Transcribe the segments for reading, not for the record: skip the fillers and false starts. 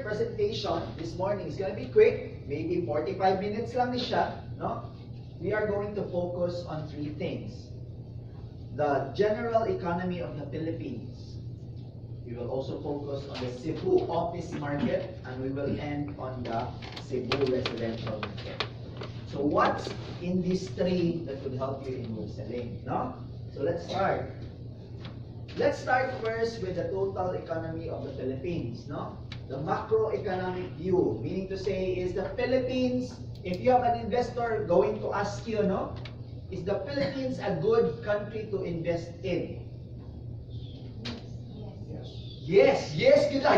our presentation this morning is going to be quick, maybe 45 minutes lang siya, no? We are going to focus on three things. The general economy of the Philippines. We will also focus on the Cebu office market, and we will end on the Cebu residential market. So what's in these three that could help you in wholesaling, no? So let's start. Let's start first with the total economy of the Philippines, no? The macroeconomic view, meaning to say, is the Philippines, if you have an investor going to ask you, no? Is the Philippines a good country to invest in? Yes, yun na.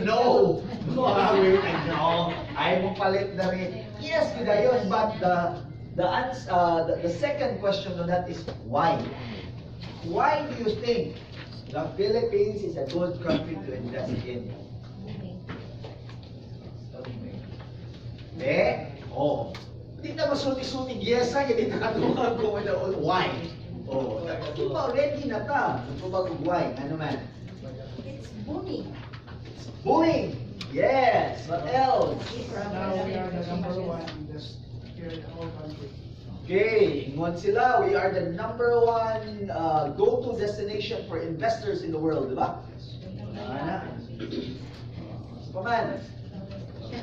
No. No. Ayaw mong palit na rin. Yes, yun. But the second question on that is why? Why do you think the Philippines is a good country to invest in? Oh. Hindi na masuti-suti. Yes, hindi nakatuhan ko. Why? Oh, di ba already na ta? Why? Ano man? It's booming. It's booming. Yes. What else? Now we are the number one here in the whole country. Okay, ingon sila, we are the number one go-to destination for investors in the world, di ba? Ano? Paman.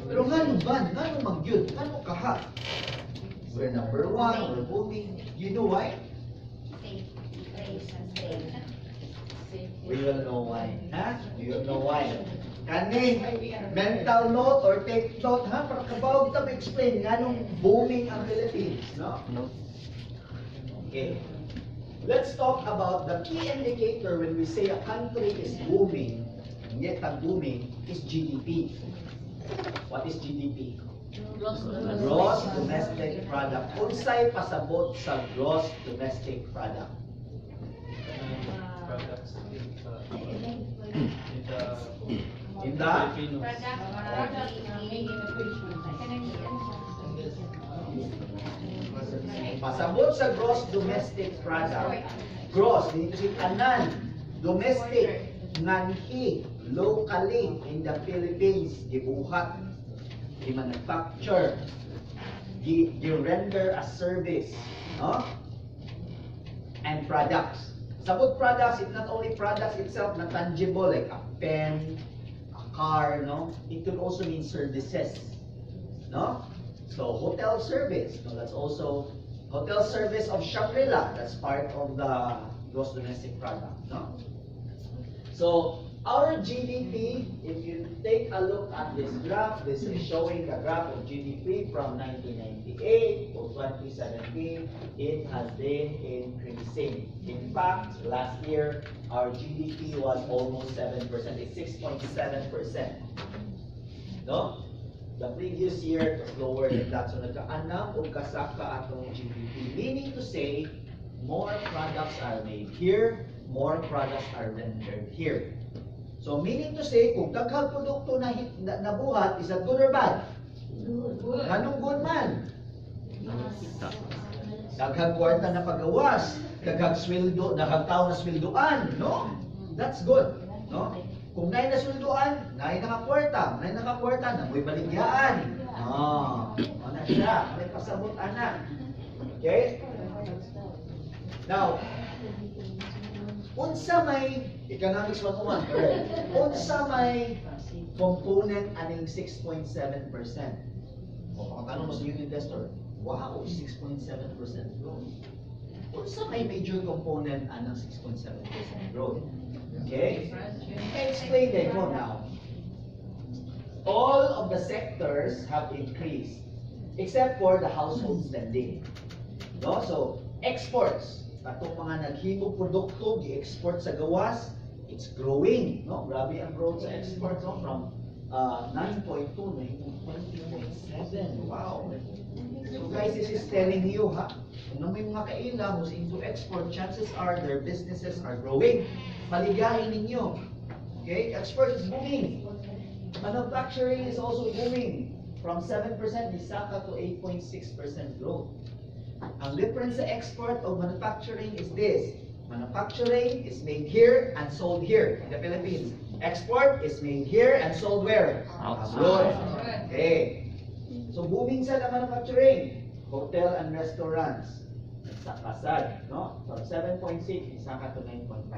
Pero nga ba? Nga magyud? Nga kaha? We're number one, we're booming. You know why? We will know why. Ha? We will know why. Kani, mental note or take note, ha? Para kabawag tayo explain nga nung booming ang Philippines, no? Okay. Let's talk about the key indicator when we say a country is booming, and yet ang booming is GDP. What is GDP? Gross Domestic Product. Unsay pasabot sa gross domestic product? Products In the pasabot sa gross domestic product. Gross, dito si tanan. Domestic, nganhi, locally in the Philippines, gibuhat, i-manufacture, gi-render a service, no? And products. Sabot products, it's not only products itself na tangible, like a pen, a car, no? It could also mean services, no? So hotel service, no? That's also hotel service of Shangri-La. That's part of the gross domestic product, no? So our GDP, if you take a look at this graph, this is showing the graph of GDP from 1998 to 2017. It has been increasing. In fact, last year, our GDP was almost 7%. It's 6.7%. No? The previous year, it was lower than that. So, nagkaanam o kasaka atong GDP. Meaning to say, more products are made here, more products are rendered here. So, meaning to say, kung daghang produkto na nabuhat, is that good or bad? Good. Anong good man? Daghang kwarta na pagawas, daghang sweldo, daghang tao na sweldoan, no? That's good, no? Kung nay na sweldoan, nay nakakwarta, namoy baligyaan. Ano siya? May pasabot anak. Okay? Now, unsa may economics 101, correct? Unsa may component aning 6.7%? O tanong mo sa new investor, wow, 6.7% growth. Unsa may major component anang 6.7% growth? Okay? Explain it mo now. All of the sectors have increased except for the household spending. No? So, exports. Katong mga naghimog produkto, gi-export sa gawas, it's growing. No? Grabe ang growth sa export, no? From 9.2 na 20.7. Wow. So guys, this is telling you, ha? Kung may mga kaila who's into export, chances are their businesses are growing. Maligayin ninyo. Okay? Export is booming. Manufacturing is also booming. From 7% nisaka to 8.6% growth. Ang difference sa export of manufacturing is this. Manufacturing is made here and sold here in the Philippines. Export is made here and sold where? Abroad. Okay. So booming sa na manufacturing, hotel and restaurants. Sa kasad, no? From 7.6, isaka to 9.5%.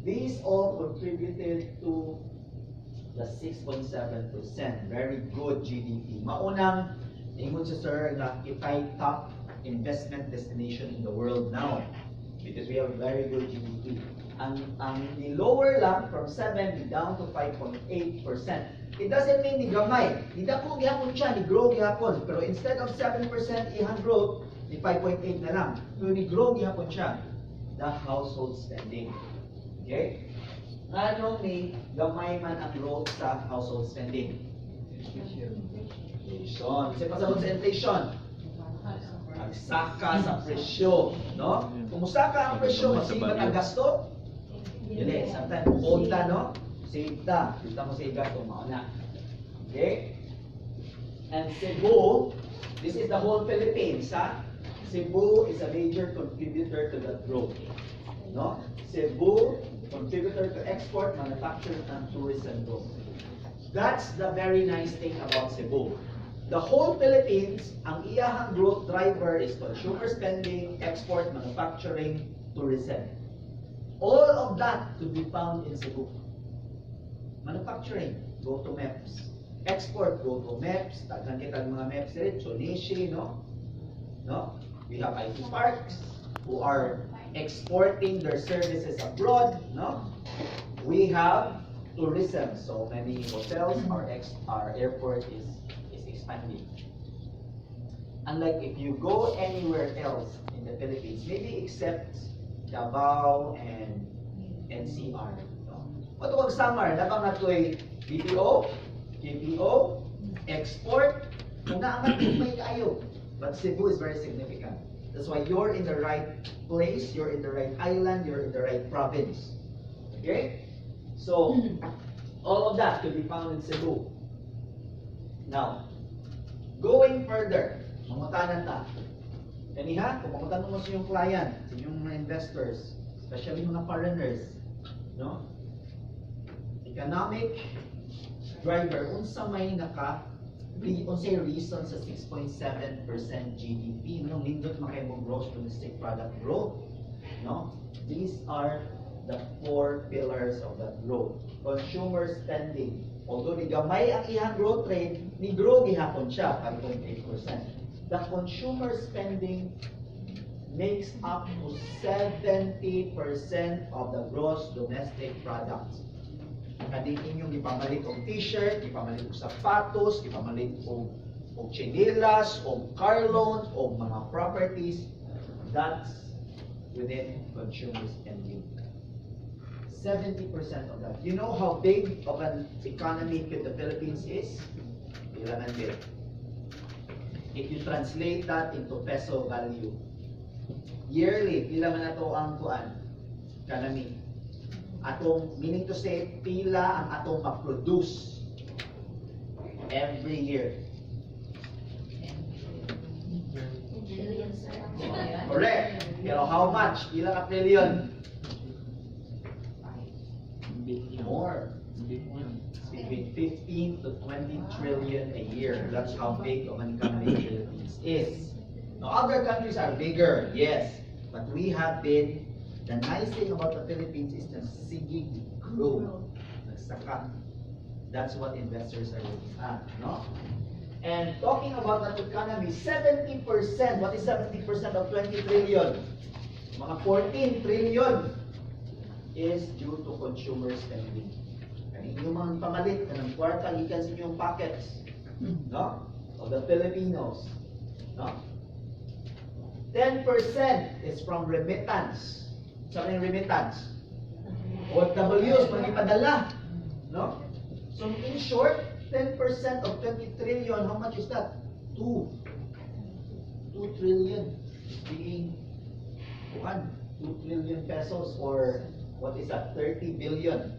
These all contributed to the 6.7%. Very good GDP. Maunang, ingon si Sir, na itay top investment destination in the world now. Because we have very good GDP. Ang the lower lang, from 7 down to 5.8%. It doesn't mean ni gamay. Di dako gyapon siya, ni grow gyapon. Pero instead of 7% ihang growth, ni 5.8 na lang. Pero ni grow gyapon siya, the household spending. Okay? Ano ni gamay man ang growth sa household spending? Inflation. Kasi pasabot sa inflation, nagsaka sa presyo, no? Kumusaka ang presyo, masibat ang gasto. Dili, sometimes kukunta, no? Save ta. Kita mo save gasto, mauna. Okay? And Cebu, this is the whole Philippines, ha? Cebu is a major contributor to that growth. No? Cebu, contributor to export, manufacturing, and tourism growth. That's the very nice thing about Cebu. The whole Philippines, ang iyahang growth driver is consumer spending, export, manufacturing, tourism. All of that could be found in Cebu. Manufacturing, go to MEPS. Export, go to MEPS. Tagnan kita ng mga MEPS rin, Chonishi, no? No? We have IT parks who are exporting their services abroad, no? We have tourism, so many hotels, our airport is expanding. Unlike if you go anywhere else in the Philippines, maybe except Davao and NCR. No? But wag samar, napang natoy BPO, KPO, export, kung naaman may kayo. But Cebu is very significant. That's why you're in the right place, you're in the right island, you're in the right province. Okay? So, all of that could be found in Cebu. Now, going further, mamutanan ta. Kaniha, kung mamutanong mo sa iyong client, sa iyong mga investors, especially mga foreigners, no? Economic driver, unsa may unsay reason sa 6.7% GDP, no? Nindot makayong gross domestic product growth, no? These are the 4 pillars of that growth. Consumer spending. Although ni gamay ang iyang growth rate, ni grow gihapon siya, 5.8%. The consumer spending makes up to 70% of the gross domestic product. Kadi inyong ipamalit og t-shirt, ipamalit og sapatos, ipamalit og chinelas, og car loans, og mga properties, that's within consumer spending. 70% of that. You know how big of an economy the Philippines is? Ilan ang big? If you translate that into peso value, yearly, pila man ato ang economy. Atong, meaning to say, pila ang atong ma-produce every year. Correct. Pero how much? Pila ka trillion? More. Between 15 to 20 trillion a year. That's how big of an economy the Philippines is. Now, other countries are bigger, yes. But we have been, the nice thing about the Philippines is the sige grow. Nagsaka. That's what investors are looking at, no? And talking about that economy, 70%, what is 70% of 20 trillion? Mga 14 trillion is due to consumer spending. Inyong mga pamalit ng kwarta gikan sa inyong pockets, no? Of the Filipinos, no? 10% is from remittance. Sa so, remittance, OFWs magipadala, no? So in short, 10% of 20 trillion, how much is that? 2 trillion being 2 trillion pesos, or what is that? $30 billion,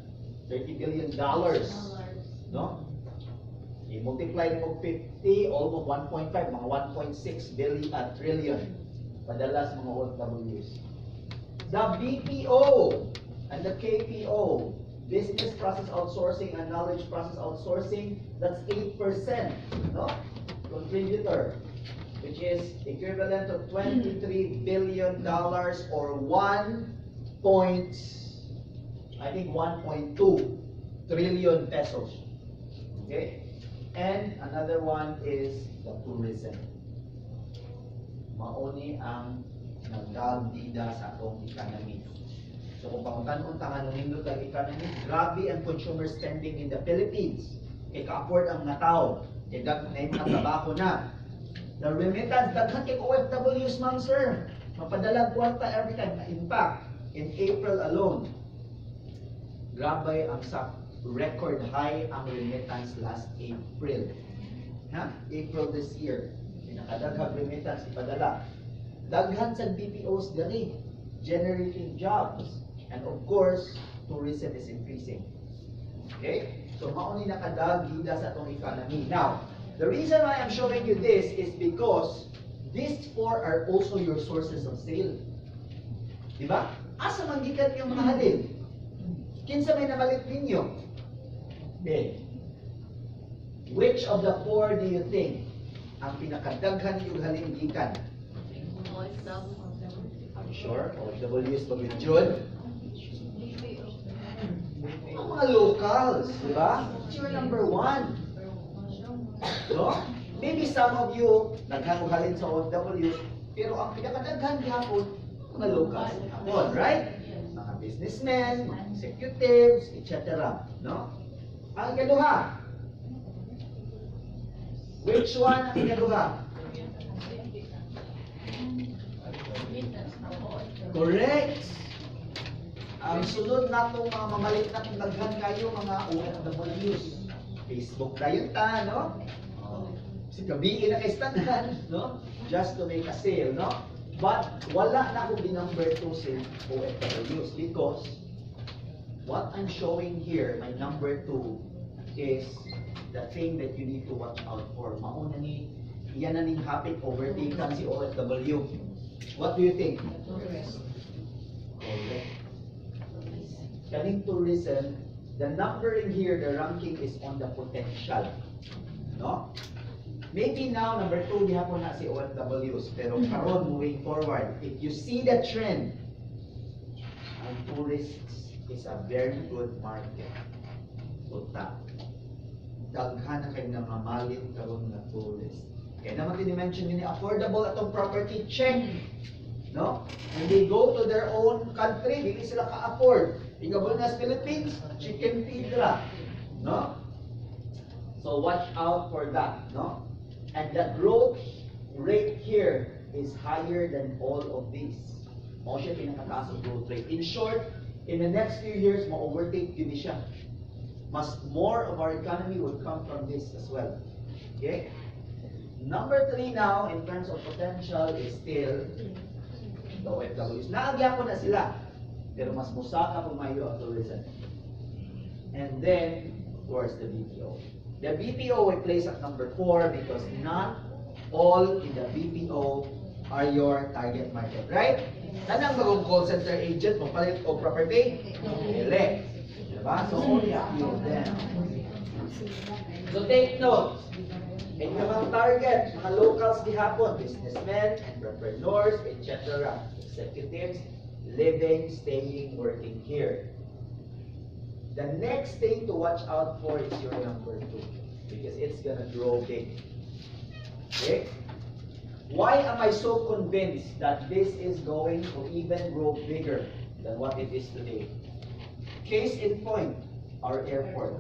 no? I-multiply mo 50, almost 1.5, mga 1.6 trillion padala sa mga OFWs. The BPO and the KPO Business process outsourcing and knowledge process outsourcing, that's 8%, no? Contributor, which is equivalent to $23 billion or 1.2 trillion pesos. Okay? And another one is the tourism. Mauni ang nagdagdida sa atong economy. So kung pangutan-unta nga nung hindot ang economy, grabe ang consumer spending in the Philippines. Kaya ka-afford ang mga tao. Kaya na yung mga trabaho na. The remittance, daghan kay OFWs, ma'am sir. Mapadalang kwarta every time. In fact, in April alone, grabe ang sa record high ang remittance last April. April this year. Pinakadaghang remittance ipadala. Daghan sa BPOs dali, generating jobs. And of course, tourism is increasing. Okay? So, mauni nakadagida sa itong economy. Now, the reason why I'm showing you this is because these four are also your sources of sale. Diba? Asa manggikan yung mga halin? Kinsa may nabalik ninyo? Okay. Which of the four do you think ang pinakadaghan yung halin gikan? I'm sure. OFWs pag with June. Ang mga locals, di ba? It's your number one. No? Maybe some of you naghahalin sa OFWs, pero ang pinakadaghan gihapon, mga locals gihapon, right? Mga businessmen, mga executives, etc. No? Ang ikaduha. Which one ang ikaduha? Correct. Ang sunod natong mga mamalit natong daghan kayo mga OFWs. Facebook dayon ta, no? Si gabi na kay standan, no? Just to make a sale, no? But wala na akong number 2 sa OFWs because what I'm showing here, my number 2 is the thing that you need to watch out for. Mauna ni yan na ning hapit overtake si OFW. What do you think? Correct. Kaning tourism, the numbering here, the ranking is on the potential. No? Maybe now, number 2, gihapon na si OFWs. Pero karon moving forward, if you see the trend, ang tourists is a very good market. Punta. Daghan na kayo na mamalit karon na tourist. Kaya naman tinimension nyo ni affordable atong property, check. No? When they go to their own country, hindi sila ka-afford. Igabol na sa Philippines, chicken feed ra. No? So watch out for that. No? And the growth rate here is higher than all of these. Mo siya pinakataas ang growth rate. In short, in the next few years, ma-overtake yun siya. More of our economy will come from this as well. Okay? Number 3 now, in terms of potential, is still the OFWs. Naagya ko na sila. Pero mas musaka po mayo ang tourism. And then, of course, the BPO. The BPO will place at number 4 because not all in the BPO are your target market, right? Tanang bagong call center agent, mapalit o property? Ele. Diba? So, only a few of them. So, take note. And yung mga target, mga locals gihapon, businessmen, entrepreneurs, etc. Executives, living, staying, working here. The next thing to watch out for is your number 2 because it's gonna grow big. Okay? Why am I so convinced that this is going to even grow bigger than what it is today? Case in point, our airport.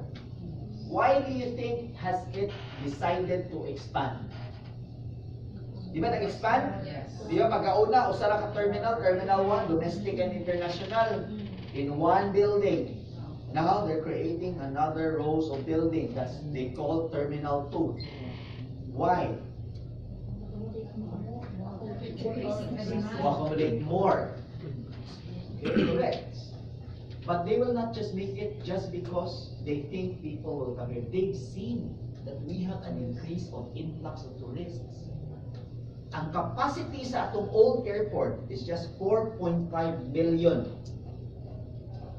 Why do you think has it decided to expand? Di ba nag-expand? Yes. Di ba pagkauna, usara ka terminal, Terminal 1, domestic and international, in one building. Now they're creating another rows of building that's they call Terminal 2. Why? To accommodate more. Okay, correct. But they will not just make it just because they think people will come here. They've seen that we have an increase of influx of tourists. Ang capacity sa atong old airport is just 4.5 million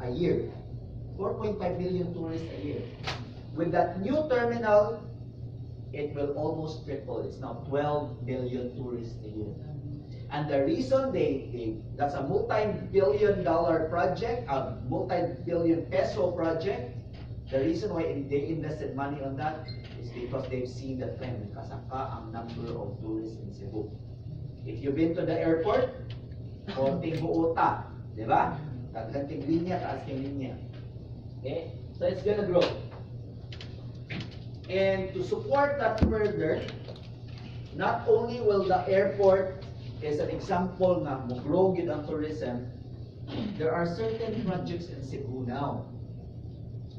a year. 4.5 million tourists a year. With that new terminal, it will almost triple. It's now 12 million tourists a year. And the reason that's a multi-billion dollar project, a multi-billion peso project, the reason why they invested money on that is because they've seen the trend. Kasaka ang number of tourists in Cebu. If you've been to the airport, konting buota, di ba? Kaganting linya, taas yung linya. Okay? So it's gonna grow. And to support that further, not only will the airport is an example na mo-grow yun ang tourism, there are certain projects in Cebu now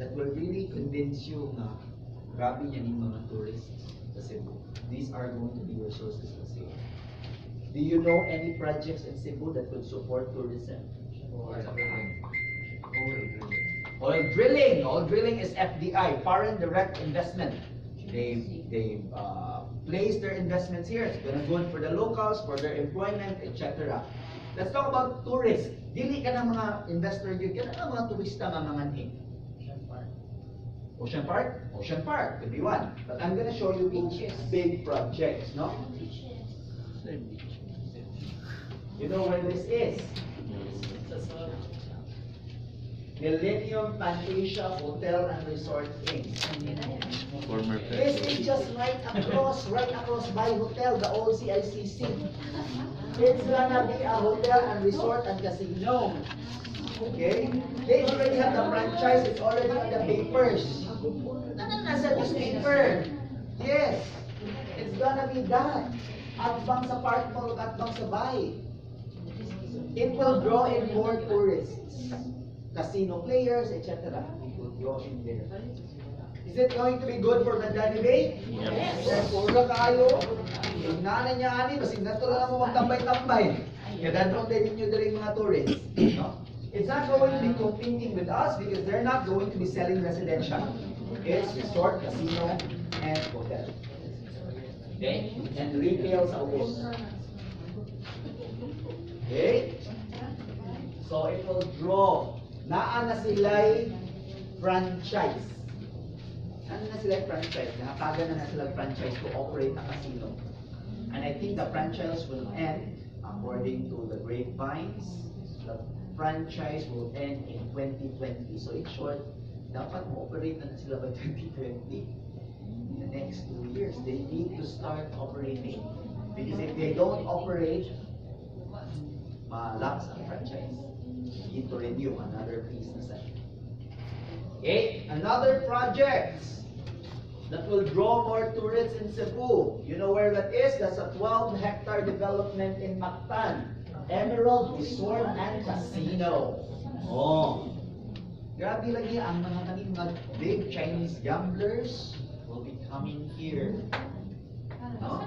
that will really convince you na grabe yan yung mga tourists sa Cebu. These are going to be resources in Cebu. Do you know any projects in Cebu that would support tourism? Oil drilling. Oil drilling is FDI, foreign direct investment. They place their investments here. It's gonna good for the locals, for their employment, etc. Let's talk about tourists. Dili ka na mga investor yun, ka na mga turista nga manganhin. Ocean Park? Ocean Park could be one. But I'm gonna show you each big projects, no? You know where this is? Millennium Fantasia Hotel and Resort Inc. Former This is just right across by hotel, the old CICC. It's gonna be a hotel and resort and casino. Okay? They already have the franchise, it's already on the papers. Nasa newspaper. Yes. It's gonna be done. Atbang sa park mall, atbang sa bahay. It will draw in more tourists. Casino players, etc. It will draw in there. Is it going to be good for Mandani Bay? Yes. Pura kayo. Yung nanay niya ani, basig na ito lang mo magtambay-tambay. Kaya dadrong din nyo din mga tourists. No? It's not going to be competing with us because they're not going to be selling residential. It's resort, casino, and hotel. Okay? And retail sa ubos. Okay? So it will draw. Naa na sila'y franchise. Ano na sila'y franchise? Nakataga na sila'y franchise to operate a casino. And I think the franchise will end, according to the grapevines, the franchise will end in 2020. So in short, dapat mo-operate na sila by 2020. In the next 2 years, they need to start operating. Because if they don't operate, malapse ang franchise. You need to renew another piece na session. Okay, another project that will draw more tourists in Cebu. You know where that is? That's a 12-hectare development in Mactan. Emerald Resort and Casino. Oh. Grabe lagi ang mga big Chinese gamblers will be coming here. No?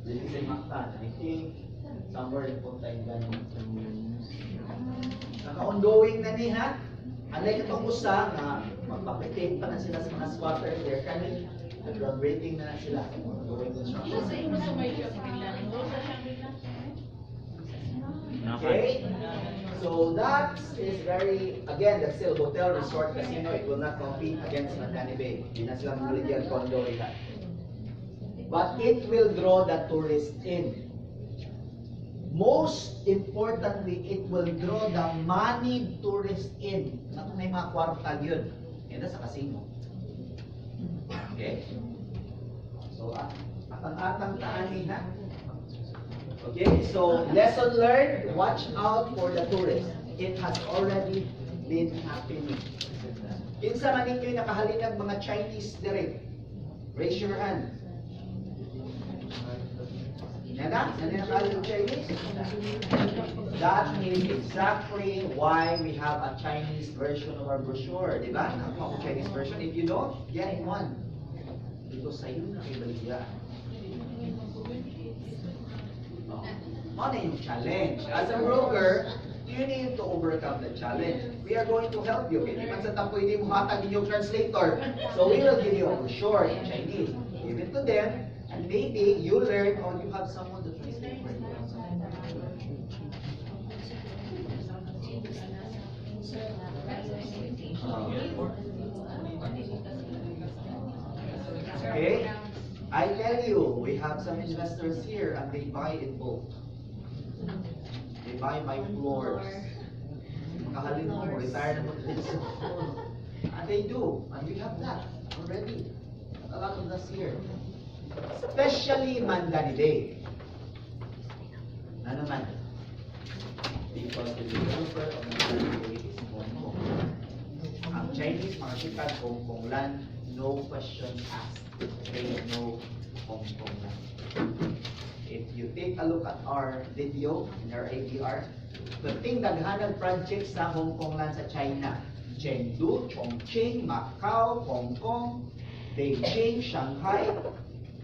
This is in Mactan. I think somewhere in Punta Ingan. Naka-ongoing na ni ha? Unlike itong usa na magpapitate pa na sila sa mga squatters there. Kani, nag-groundbreaking na sila. Ongoing construction. Okay? So that is very, again, that's still hotel, resort, casino. It will not compete against Mandani Bay. Hindi na sila mga condo ilan. But it will draw the tourist in. Most importantly, it will draw the money tourist in. Nato may mga kwarta yun. Yan sa casino. Okay? So, atang-atang taani ha? Okay, so lesson learned, watch out for the tourists. It has already been happening. Kinsa man ninyo nakahalinag mga Chinese direct? Raise your hand. Nana? Nana nakahalinag Chinese? That is exactly why we have a Chinese version of our brochure, di ba? Ang Chinese version. If you don't, get one. Because sa'yo na ibaligyan. Ano yung challenge? As a broker, you need to overcome the challenge. We are going to help you. Hindi man sa tampo hindi mo hatag yung translator. So we will give you a brochure in Chinese. Give it to them, and maybe you learn or you have someone to translate for you. Okay? I tell you, we have some investors here and they buy in bulk. They buy my floors. Kahalin mo, retire na mo din sa floor. And they do. And we have that already. A lot of us here. Especially Mandanide. Na naman? Because the developer of Mandanide is Hong Kong. Ang Chinese makikita Hong Kong land, no questions asked. They know Hong Kong land. If you take a look at our video in our ADR, the thing daghanang projects sa Hong Kong land sa China, Chengdu, Chongqing, Macau, Hong Kong, Beijing, Shanghai,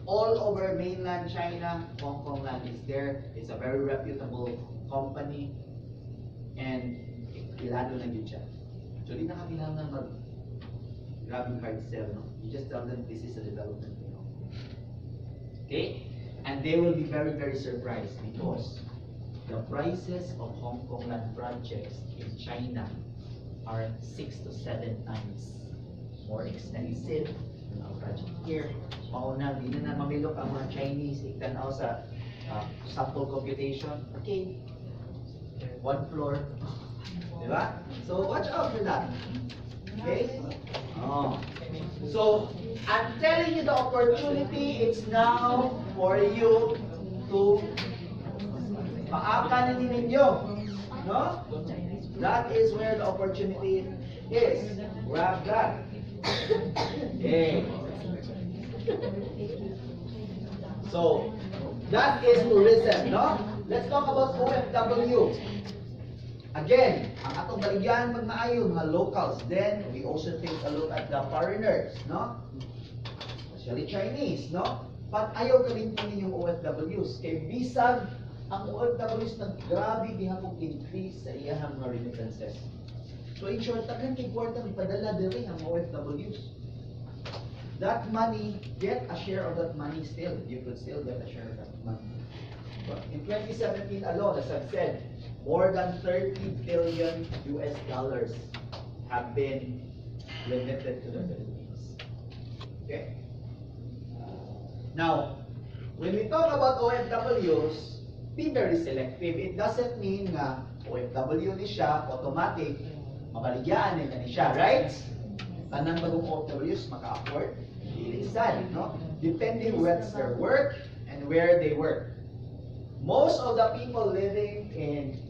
all over mainland China, Hong Kong land is there. It's a very reputable company and kilado na yun siya. So di na kailangan mag-grabbing hard sell, no? You just tell them this is a development, you know. Okay? And they will be very, very surprised because the prices of Hong Kong land projects in China are 6 to 7 times more expensive than our project here. Mauna, di na mamilok ang mga Chinese, ikanaw sa sample computation. Okay, 1 floor. Diba? So watch out for that. Okay? Oh. So, I'm telling you the opportunity, it's now for you to paakanin ninyo. No? That is where the opportunity is. Grab that. Okay. So, that is tourism, no? Let's talk about OFW. Again, ang atong baligyan magmaayon mga locals. Then, we also take a look at the foreigners, no? Especially Chinese, no? But ayaw ka rin po ninyong OFWs. Kay bisag, ang OFWs nag-grabe bihapong increase sa iyahang mga remittances. So in short, tagan kay kwarta ipadala diri ang OFWs. That money, get a share of that money still. You could still get a share of that money. But in 2017 alone, as I've said, more than 30 billion US dollars have been remitted to the Philippines. Okay? Now, when we talk about OFWs, be very selective. It doesn't mean nga OFW ni siya, automatic, mabaligyaan ni siya, right? Tanang bagong OFWs maka-afford, really sad, no? Depending what's their work and where they work. Most of the people living in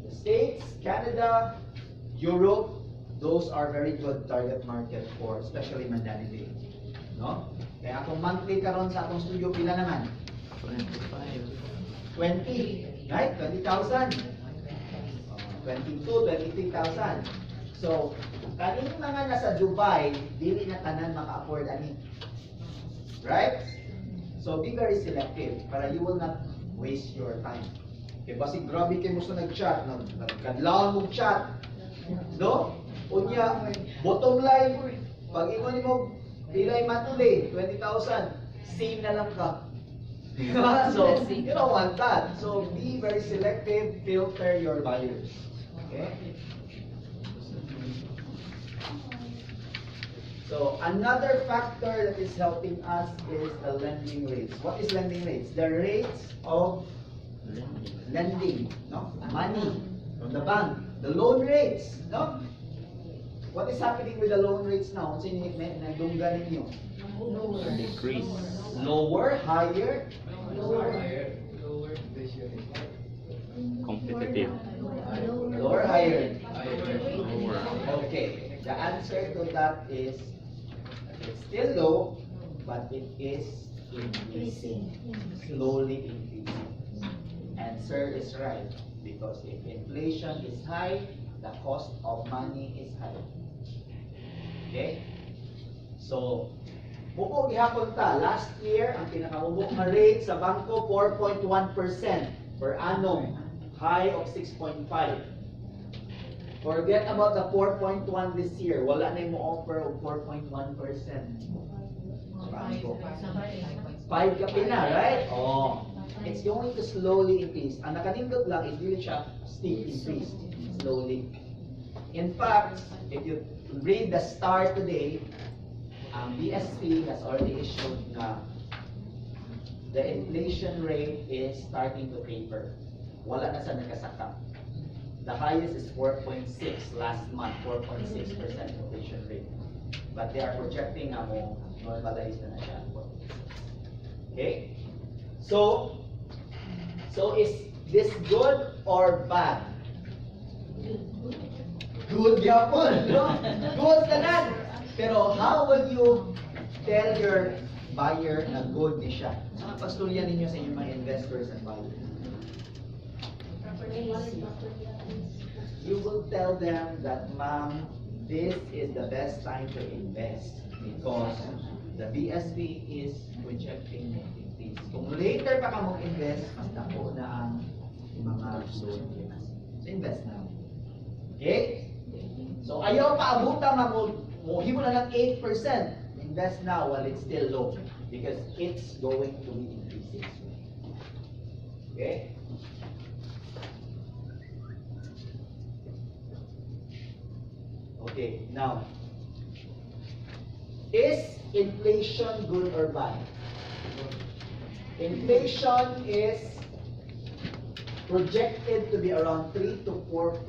the States, Canada, Europe, those are very good target market for especially Mandanide, no? Kaya akong monthly karon sa atong studio pila naman? 20, right? 20,000. 22, 23,000. So, kaning mga nasa Dubai, dili na tanan maka-afford ani. Right? So, be very selective para you will not waste your time. Kaya basig grabe kayo mo sa nag-chat, nagkadlawan mong chat. No? Unya, bottom line, pag ingon mo, pilay monthly, 20,000, same na lang ka. So, you don't want that. So, be very selective, filter your buyers. Okay? So, another factor that is helping us is the lending rates. What is lending rates? The rates of lending, no? Money from the bank. The loan rates, no? What is happening with the loan rates now? Unsa yung nagdunggan ninyo? Decrease. Lower, higher? Competitive. Lower, higher? Lower. Okay. The answer to that is it's still low, but it is increasing. Slowly increasing. And sir is right, because if inflation is high, the cost of money is high. Okay? So, mubog gihapon ta. Last year, ang pinakamubog na rate sa bangko, 4.1% per annum. High of 6.5. Forget about the 4.1 this year. Wala na yung offer of 4.1%. Bangko. 5 ka pina, right? Oh. It's going to slowly increase. Ang nakanindot lang is really siya steep increase. Slowly. In fact, if you read the Star today, BSP has already issued na the inflation rate is starting to taper. Wala na sa nakasaka. The highest is 4.6 last month, 4.6% inflation rate. But they are projecting na mo normalize na siya. Okay? So is this good or bad? Good yapon, no? Good tanan. Pero how will you tell your buyer na good ni siya? Mga pastorya ninyo sa inyong mga investors and buyers. You will tell them that, ma'am, this is the best time to invest because the BSP is projecting an increase. Kung later pa ka mag-invest, mas dako na ang mga loan. So invest now. Okay? So ayaw pa abutan na mo himo na lang 8%. Invest now while it's still low because it's going to be increasing. Okay? Okay, now, is inflation good or bad? Inflation is projected to be around 3 to 4%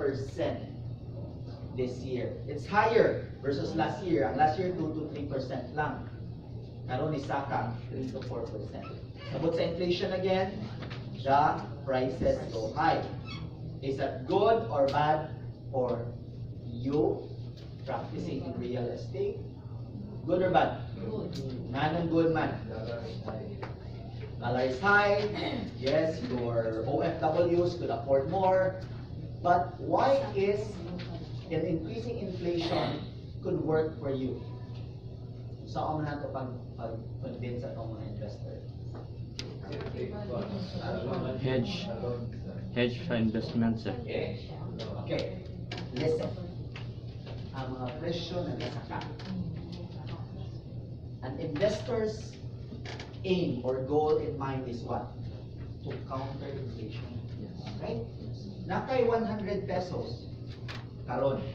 this year. It's higher versus last year. Ang last year, 2 to 3% lang. Karon ni Saka, 3 to 4%. About sa inflation again, the prices go high. Is that good or bad for you practicing in real estate? Good or bad? Good. Manong good man. Dollar is high. Yes, your OFWs could afford more. But why is an increasing inflation could work for you? Saan mo na ito pag-convince at mga investor? Hedge for investments. Okay? Okay. Listen. Ang mga presyo na nasaka. An investor's aim or goal in mind is what? To counter inflation. Right? Nakay 100 pesos. Karon.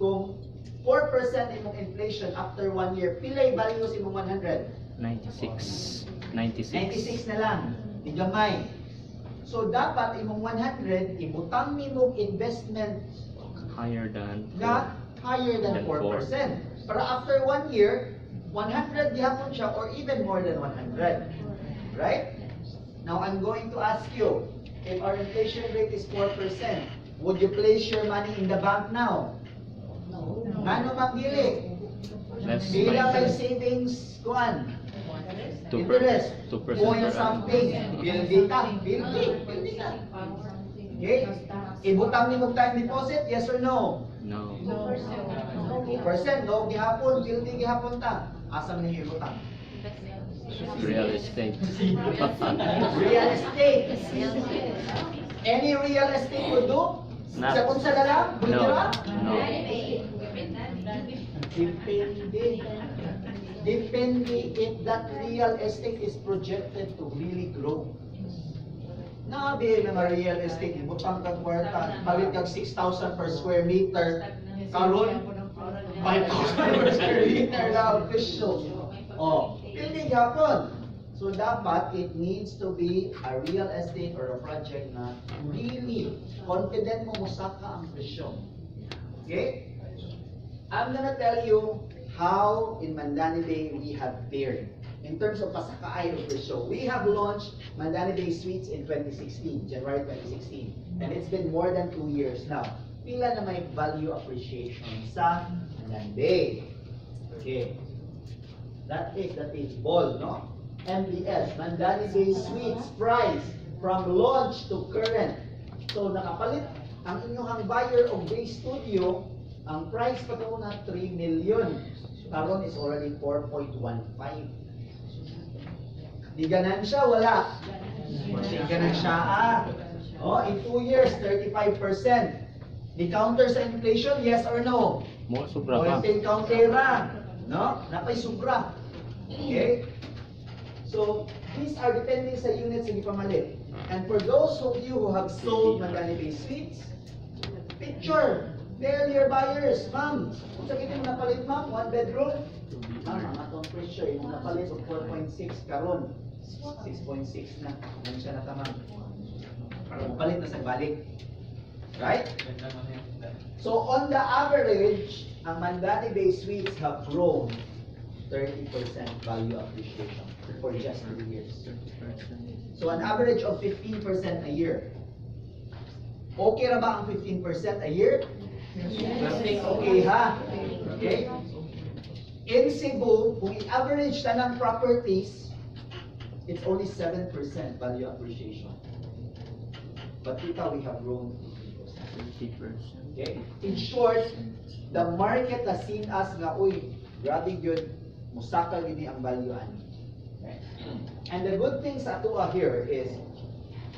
Kung 4% imong inflation after 1 year, pilay values imong 100? 96. 96 na lang. Igamay. So dapat imong 100 ibutang nimo investment Higher than na higher than 4%. Para after 1 year, 100 gihapon siya or even more than 100. Right? Now I'm going to ask you, if our inflation rate is 4%, would you place your money in the bank now? No. Ano magdili? less Bila may than savings kuan? 2%. Interest. 2% Point per annum. something. Building ka. Building ka. Okay? Ibutang ni mo time deposit, yes or no? No. 2%, no? Gihapon, building gihapon ta. Asa man yung ibutang? Real estate. Real estate. Any real estate would do? No. Sa unsa na lang? No. Bulira? No. Depende. Depende if that real estate is projected to really grow. Nabi mga real estate, ibutang kag kwarta, palit kag 6,000 per square meter, karon 5,000 per square meter na ang presyo. Oh, building yapon. So dapat it needs to be a real estate or a project na really confident mo musaka ang presyo. Okay? I'm gonna tell you how in Mandani Bay we have fared in terms of pasakaay of presyo. We have launched Mandani Bay Suites in 2016, January 2016, and it's been more than 2 years now. Pila na may value appreciation sa Mandani Bay. Okay. That is ball, no? MBS, Mandani Bay Suites price from launch to current. So nakapalit ang inyong buyer of Bay Studio, ang price pa daw na 3 million. Karon is already 4.15. Di ganansya, wala. Di ganansya, Oh, in 2 years, 35%. Di counter sa inflation, yes or no? Mo sobra pa. Konting countera, no? Napay sobra. Okay? So, these are depending sa units hindi pamalit. And for those of you who have sold Mandani Bay Suites, picture. Tell your buyers, ma'am, kung sa mo napalit ma'am, 1 bedroom, ma'am, ang atong presyo, yung napalit of 4.6 karon, 6.6 na, yan siya natamang. Palit na sa balik. Right? So on the average, ang Mandani Bay Suites have grown 30% value appreciation for just 3 years. So an average of 15% a year. Okay ra ba ang 15% a year? Okay ha? Okay? In Cebu, kung i-average na ng properties, it's only 7% value appreciation. But kita, we have grown 50%. okay? In short, the market has seen us nga, uy, grabe good, musaka gini ang valuean. Okay? And the good thing sa atua here is,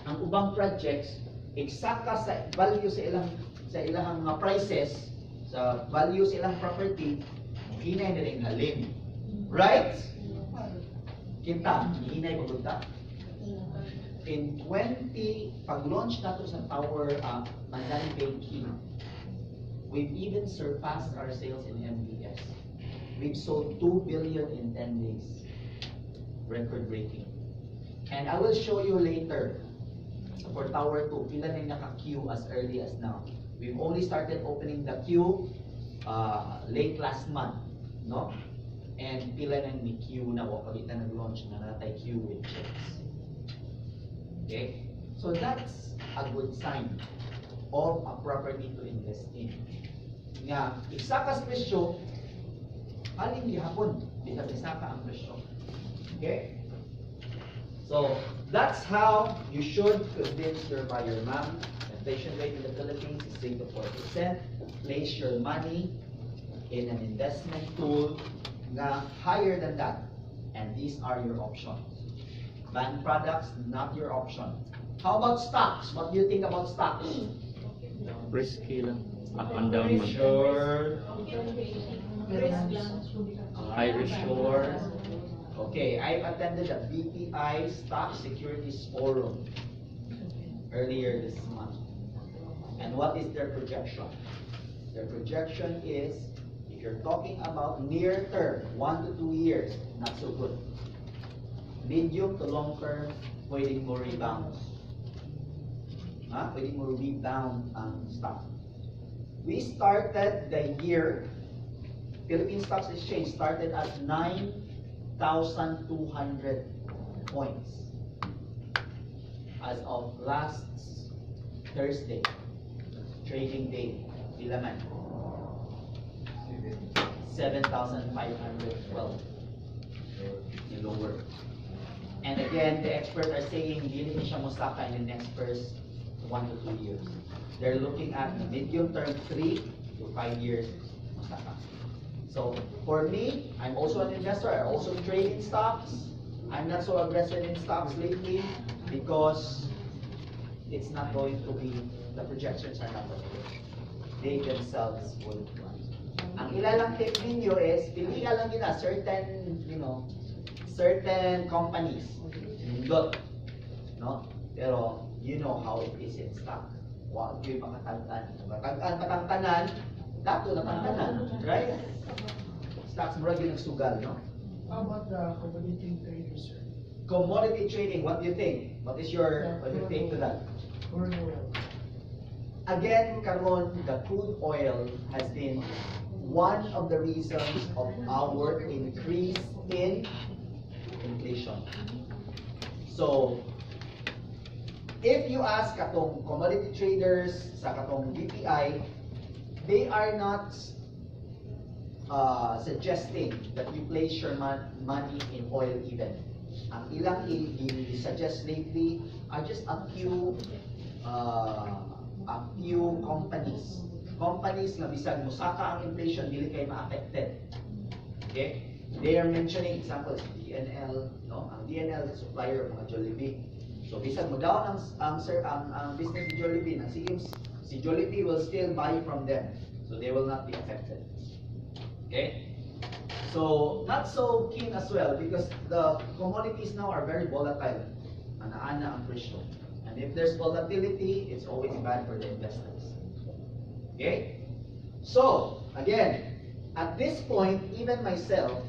ang ubang projects, eksaka sa value sa ilang mga prices, sa value sa ilang property, hinay na rin halim. Right? Kita, hinay pagunta. In 20, pag-launch na to sa tower, Mandani Bay Key, we've even surpassed our sales in MBS. We've sold 2 billion in 10 days. Record-breaking. And I will show you later, for Tower 2, pila na naka-queue as early as now. We've only started opening the queue late last month, no? And pila na ni queue na o pagita nag-launch na natay queue with checks. Okay? So that's a good sign of a property to invest in. Nga, isa ka presyo, aling gihapon, because isa ka ang presyo. Okay? So, that's how you should convince your buyer, ma'am. Inflation rate in the Philippines is 3 to 4%. Place your money in an investment tool na higher than that. And these are your options. Bank products, not your option. How about stocks? What do you think about stocks? Risky lang. Up and down man. Sure. High risk. Sure. Okay, I attended a BPI Stock Securities Forum earlier this month. And what is their projection? Their projection is, if you're talking about near term, 1 to 2 years, not so good. Medium to long term, pwedeng mo rebound. Pwedeng mo rebound ang stock. We started the year, Philippine Stock Exchange started at 9,200 points. As of last Thursday, trading day, Ilaman, 7,512 lower. And again, the experts are saying hindi siya musaka in the next first 1 to 2 years. They're looking at medium term 3 to 5 years musaka. So for me, I'm also an investor. I also trade in stocks. I'm not so aggressive in stocks lately because it's not going to be, the projections are not going to be. They themselves will run. Ang ilalang tip ninyo is, pili ka lang yun certain, certain companies. Nindot. No? Pero, you know how it is in stock. Huwag yung makatagtan. Patangtanan, dato na tangtanan. Right? Stocks mura yun ang sugal, no? How about the commodity traders, sir? Commodity trading, what do you think? What is your take to that? Crude oil. Again, karon, the crude oil has been one of the reasons of our increase in inflation. So, if you ask katong commodity traders sa katong BPI, they are not suggesting that you place your money in oil even. Ang ilang i-suggest lately are just a few companies. Companies na bisag musaka ang inflation, dili kay ma-affected. Okay? They are mentioning examples, DNL, no? Ang DNL is a supplier of mga Jollibee. So bisag mo down ang business ni Jollibee, si Jollibee will still buy from them. So they will not be affected. Okay? So not so keen as well because the commodities now are very volatile. Ana-ana ang presyo. And if there's volatility, it's always bad for the investors. Okay? So, again, at this point, even myself,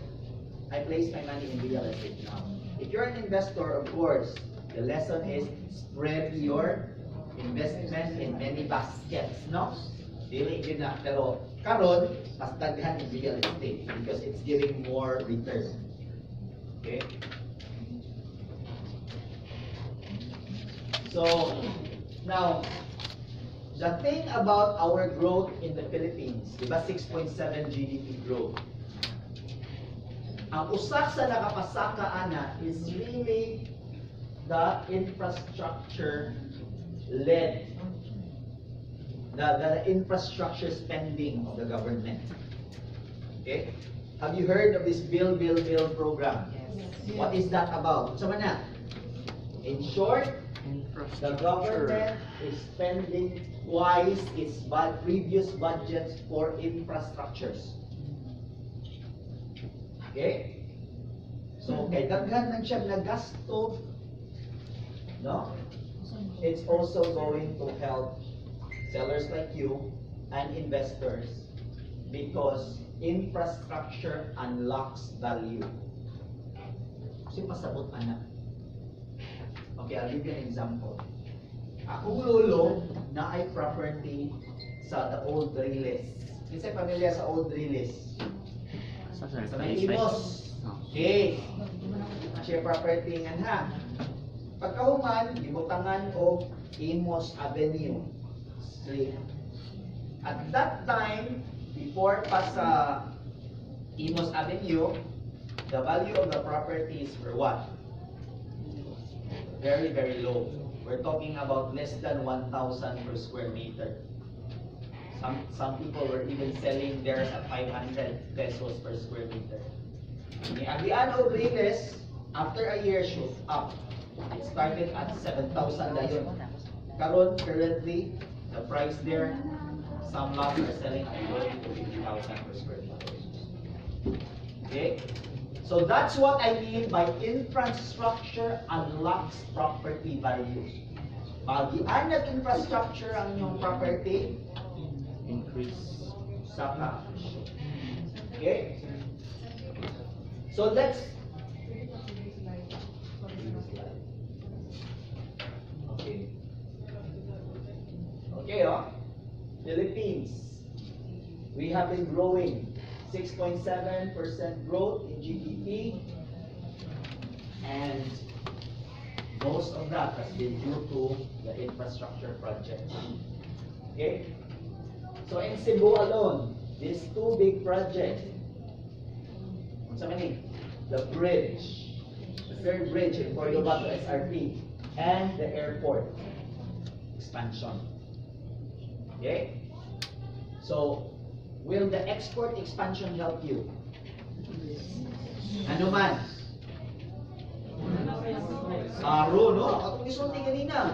I place my money in real estate now. If you're an investor, of course, the lesson is spread your investment in many baskets, no? Dili yun na, pero karon mas daghan in real estate because it's giving more return. Okay? So, now, the thing about our growth in the Philippines, diba 6.7 GDP growth, ang usak sa nakapasaka ana is really the infrastructure led, the infrastructure spending of the government. Okay? Have you heard of this Build program? Yes. What is that about? Sama na. In short, the government is spending twice its previous budgets for infrastructures. Okay? So, kay daghan man siya nagasto, no? It's also going to help sellers like you and investors because infrastructure unlocks value. Kasi pasabot anak. Okay, I'll give you an example. Akong lolo na ay property sa the old Riles. Kinsay pamilya sa old Riles? Sa may Imos. Okay. Siya property nga ha. Pagkahuman, gibutangan o Imos Avenue Street. At that time, before pa sa Imos Avenue, the value of the properties were what? Very, very low. We're talking about less than 1,000 per square meter. Some people were even selling theirs at 500 pesos per square meter. Ni Aglian o Riles, after a year shoot up, it started at 7,000 dayon. Karon currently, the price there, some lots are selling at 40 to 50,000 per square meter. Okay? So that's what I mean by infrastructure unlocks property value. Bagian nag-infrastructure ang inyong property, Increase. saka. Okay? So let's okay. Okay, Philippines. We have been growing 6.7% growth in GDP, and most of that has been due to the infrastructure project. Okay? So in Cebu alone, these two big projects, the bridge, the third bridge in Cordoba to SRT, and the airport expansion. Okay? So, will the export expansion help you? Ano man? Aro, no? Atong isulti kanina.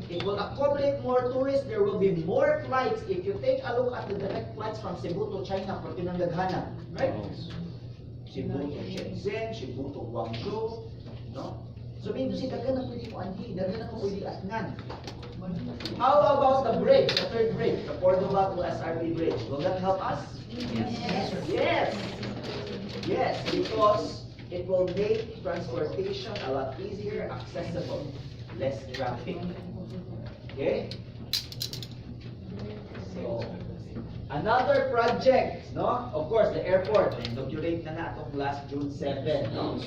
It will accommodate more tourists. There will be more flights. If you take a look at the direct flights from Cebu to China, for tinanggaghanan, right? Cebu to Shenzhen, Cebu to Guangzhou, no? So, dito si dagan na pwede mo anhi, dagan na pwede asngan. How about the bridge, the third bridge, the Cordoba to SRT bridge? Will that help us? Yes. Yes. Yes, because it will make transportation a lot easier, accessible, less traffic. Okay? So, another project, no? Of course, the airport. Inaugurate na itong last June 7, no?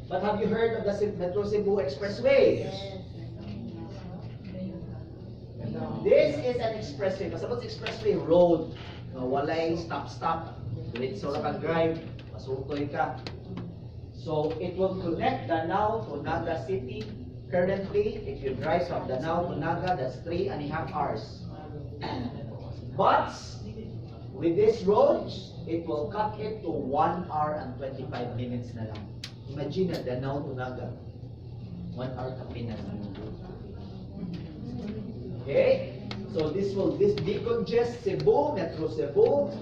But have you heard of the Metro Cebu Expressway? This is an expressway. Kasabot expressway road. No, walay stop. Diretso ra ka drive, masukoy ka. So it will connect Danao to Naga City. Currently, if you drive from Danao to Naga, that's 3.5 hours. But with this road, it will cut it to 1 hour and 25 minutes na lang. Imagine na Danao to Naga. 1 hour ka pinas. Okay? So this decongest Cebu, Metro Cebu.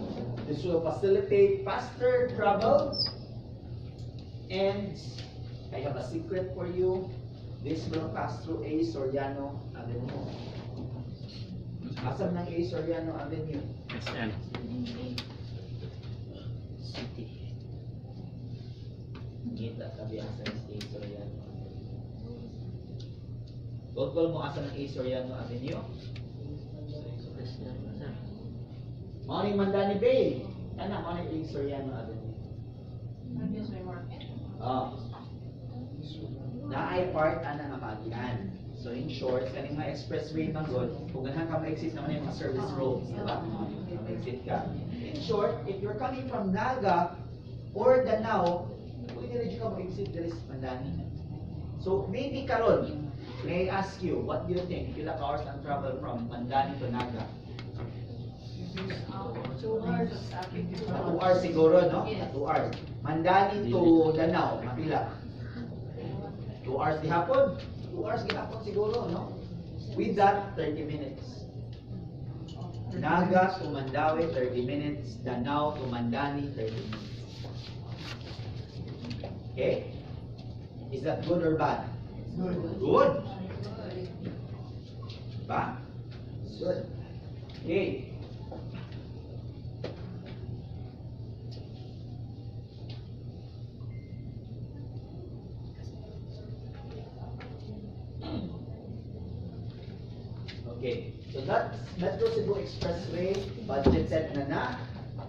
This will facilitate faster travel. And I have a secret for you. This will pass through A. Soriano Avenue. Asam ng A. Soriano Avenue? SM. City. Ngita sabi asa ng A. Soriano Avenue. Totoo mo asa ng A. Soriano Avenue? Morning Mandani Bay. Ano, morning A. Soriano Avenue. Na ay part ana nga maagian. So in short, kaning mga expressway man god, kung ganahan ka ma-exit naman yung mga service roads, di ba? Ma-exit ka. In short, if you're coming from Naga or Danao, pwede rin ka mag-exit diri sa Mandani. So maybe karon, may I ask you, what do you think? Pila ka hours ang travel from Mandani to Naga? 2 hours. 2 hours siguro, no? 2 hours. Mandani to Danao, mapila? 2 hours gihapon? 2 hours gihapon siguro, no? With that, 30 minutes. Naga to Mandawi, 30 minutes. Danao to Mandani, 30 minutes. Okay? Is that good or bad? Good. Good. Ba? Good. Okay. Okay, so that's Metro Cebu Expressway budgeted na.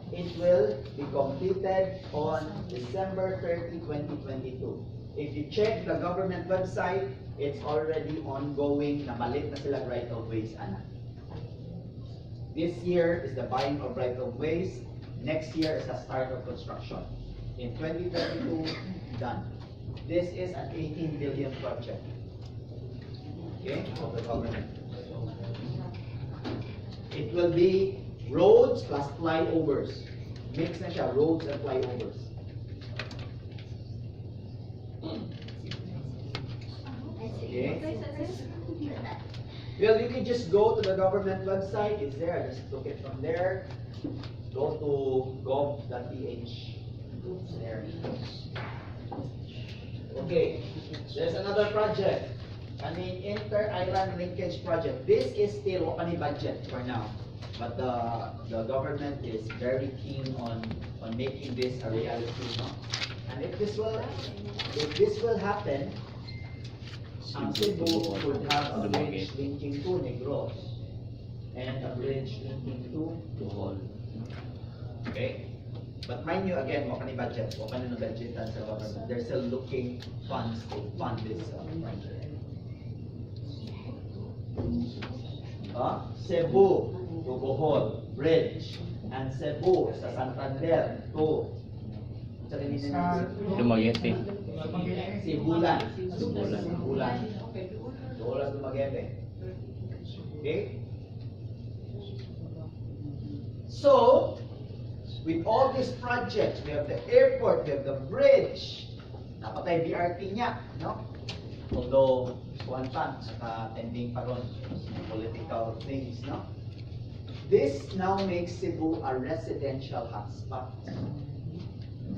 It will be completed on December 30, 2022. If you check the government website, it's already ongoing. Namalit na sila right of ways, ana. This year is the buying of right of ways. Next year is the start of construction. In 2022, done. This is an 18 billion project. Okay, of the government. It will be roads plus flyovers. Mix na siya, roads and flyovers. Okay. Well, you can just go to the government website. It's there. I just took it from there. Go to gov.ph. There. Okay. There's another project. Inter-island linkage project. This is still open budget for now, but the government is very keen on making this a reality. No? And if this will happen, Cebu would have a bridge linking to Negros and a bridge linking to Bohol. Okay. But mind you, again, open budget. Open budget sa government. They're still looking funds to fund this project. Cebu to Bohol Bridge and Cebu sa Santander to Dumaguete. Sibulan. Sibulan. Sibulan. Dolas Dumaguete. Okay? So, with all these projects, we have the airport, we have the bridge, napatay BRT niya, no? Although, kuwan pa, naka-pending pa ron, political things, no? This now makes Cebu a residential hotspot.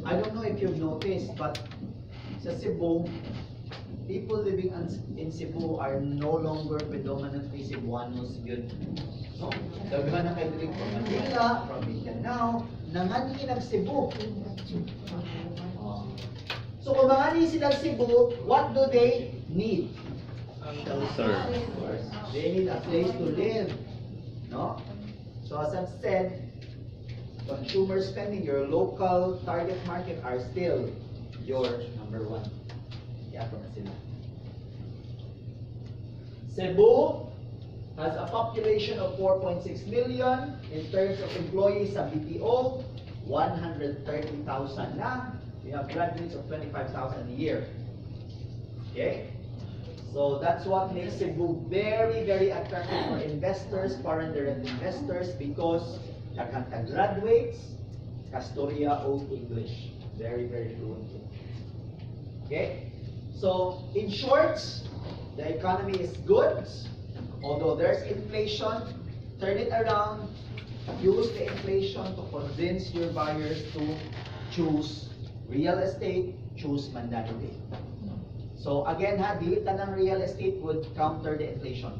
I don't know if you've noticed, but sa Cebu, people living in Cebu are no longer predominantly Cebuanos yun. No? Daghan na kayo dito from Manila, from Mindanao, nangani ng Cebu. So kung mangani silang Cebu, what do they need? Sir. They need a place to live. No? So as I've said, consumer spending, your local target market are still your number one. Kaya na sila. Cebu has a population of 4.6 million. In terms of employees sa BPO, 130,000 na. We have graduates of 25,000 a year. Okay? So that's what makes Cebu very, very attractive for investors, foreign direct investors, because Kakanta graduates, Castoria Old English. Very, very fluent. Okay? So, in short, the economy is good. Although there's inflation, turn it around. Use the inflation to convince your buyers to choose real estate, choose Mandani Bay. So again, dili tanang real estate would counter the inflation.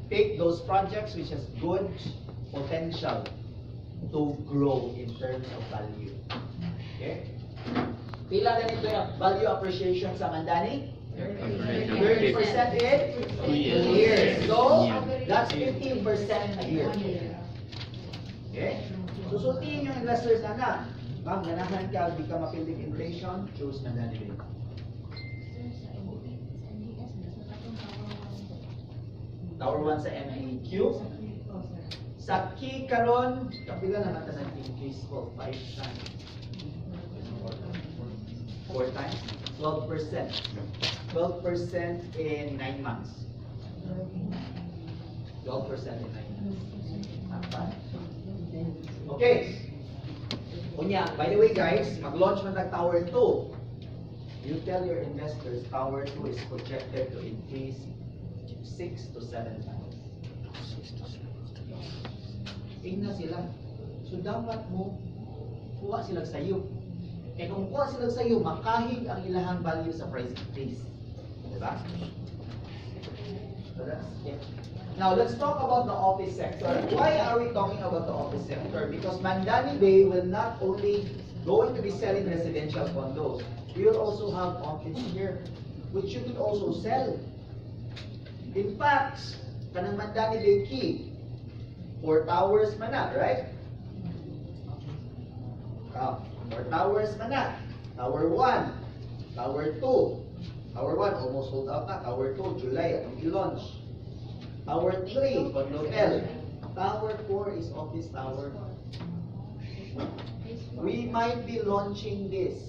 Pick those projects which has good potential to grow in terms of value. Okay? Pila ganito yung value appreciation sa Mandani? 30% in 2 years. 2 years. So, Yeah. that's 15% a year. Okay? Susultiin yung investors na ma'am, ganahan ka, di ka mapilding inflation, choose Mandani Bay. Tower 1 sa MEQ. Sa key karon, kapila naman ta sa increase ko 5 times. 4 times, 12%. 12% in 9 months. 12% in 9 months. Not bad. Okay. Unya, by the way guys, mag-launch man tag Tower 2. You tell your investors Tower 2 is projected to increase 6 to 7 times. Tingnan sila. So dapat mo kuha sila sa iyo. Eh kung kuha sila sa iyo, makahig ang ilahang value sa price increase. Diba? So that's it. Now let's talk about the office sector. Why are we talking about the office sector? Because Mandani Bay will not only going to be selling residential condos, we will also have office here, which you could also sell. In fact, kanang Mandani Bay Key, 4 towers man na, right? 4 towers man na. Tower 1, Tower 2. Tower 1, almost sold out na. Tower 2, July, atong i-launch. Tower 3, Condotel. Tower 4 is office tower. We might be launching this.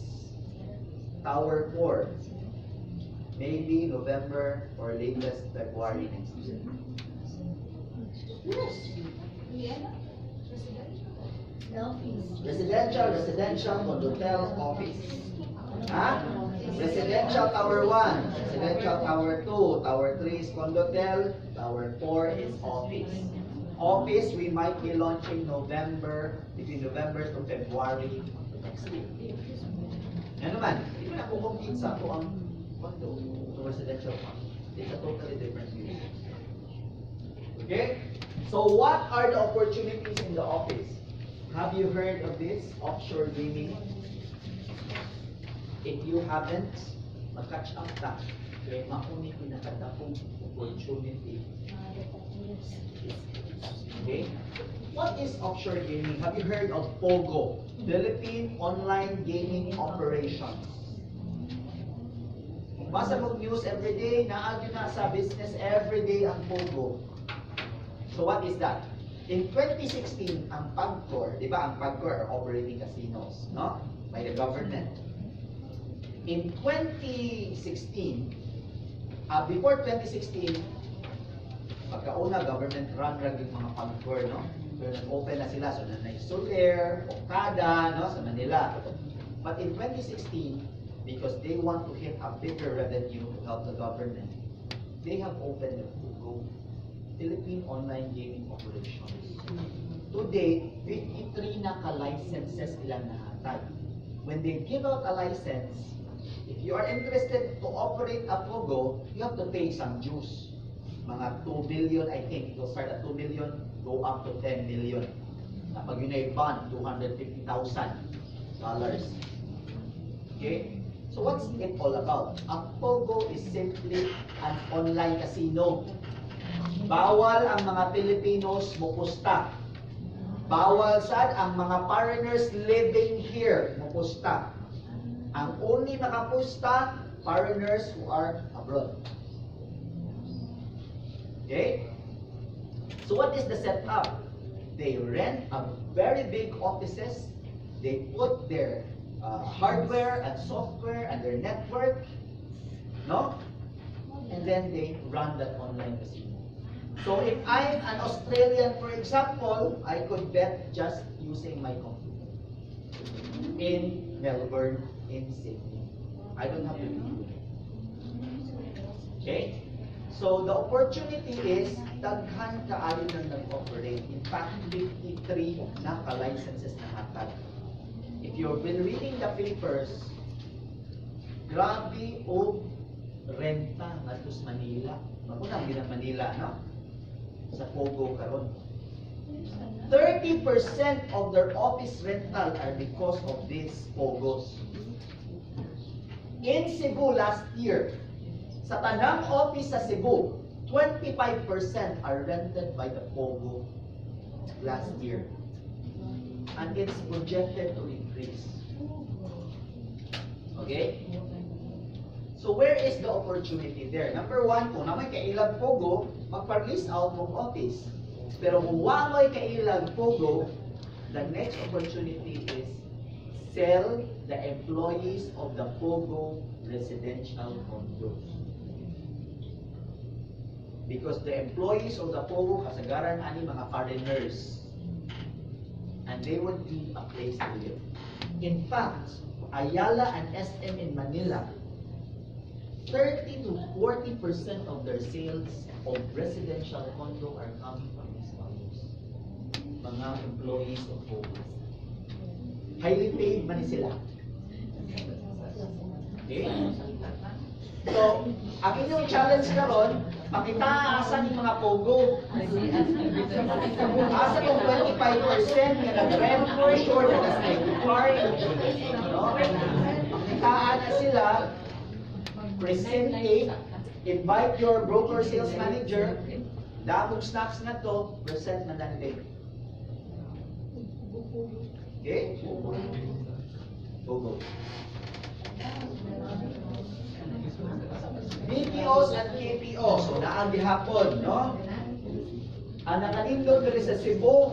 Tower 4. Maybe November or latest February next year. Yes. Residential, condotel, office. Ha? Residential Tower 1, Residential Tower 2, Tower 3 is condotel, Tower 4 is office. Office, we might be launching between November to February next year. Yan naman, hindi mo na kukumpit sa ito ang condo, to residential fund. It's a totally different view. Okay? So what are the opportunities in the office? Have you heard of this? Offshore gaming? If you haven't, mag-catch up ka. Kaya mauni pinakadakong opportunity. Okay? What is offshore gaming? Have you heard of POGO? Philippine Online Gaming Operations. Basa mong news everyday, naagyo na sa business everyday ang POGO. So what is that? In 2016, ang PAGCOR, di ba ang PAGCOR are operating casinos, no? By the government. In 2016, before 2016, pagkauna government run yung mga PAGCOR, no? So nag-open na sila, so nanay Soler, Okada, no? Sa Manila. But in 2016, because they want to hit a bigger revenue to help the government, they have opened the POGO, Philippine Online Gaming Operations. To date, 53 na ka-licenses ilang nahatag. When they give out a license, if you are interested to operate a POGO, you have to pay some dues. Mga 2 billion, I think. It will start at 2 million, go up to 10 million. Pag yun ay bond, $250,000. Okay? So what's it all about? A POGO is simply an online casino. Bawal ang mga Filipinos mupusta. Bawal sad ang mga foreigners living here mupusta. Ang only nakapusta, foreigners who are abroad. Okay? So what is the setup? They rent a very big offices. They put their hardware and software and their network, no? And then they run that online casino. So if I'm an Australian, for example, I could bet just using my computer in Melbourne, in Sydney. I don't have to do it. Okay? So the opportunity is daghan kaayo nang nag-operate. In fact, 53 na ka-licenses na hatag. If you've been reading the papers, grabe o renta ngadto sa Manila. Magunang ginang Manila, no? Sa POGO karon. 30% of their office rental are because of these POGOs. In Cebu last year, sa tanang office sa Cebu, 25% are rented by the POGO last year. And it's projected to increase. Okay? So where is the opportunity there? Number one, kung naman kailang POGO, magpa-release out ng office. Pero kung wala kailang POGO, the next opportunity is sell the employees of the POGO residential condos. Because the employees of the POGO kasagaran ani mga foreigners, and they would need a place to live. In fact, Ayala and SM in Manila, 30 to 40% of their sales of residential condo are coming from these condos. Mga employees of POGO. Highly paid man sila. Okay? So, ang inyong challenge karon, pakita asa ni mga POGO. Asa kung 25% nga nag-rent for sure na nag-card. No? Pakitaan na sila. Present a, invite your broker sales manager, damog snacks na to, present na dante. Okay? Go. BPOs and KPOs, so naang gihapon, no? Ang nakanindog diri sa Cebu,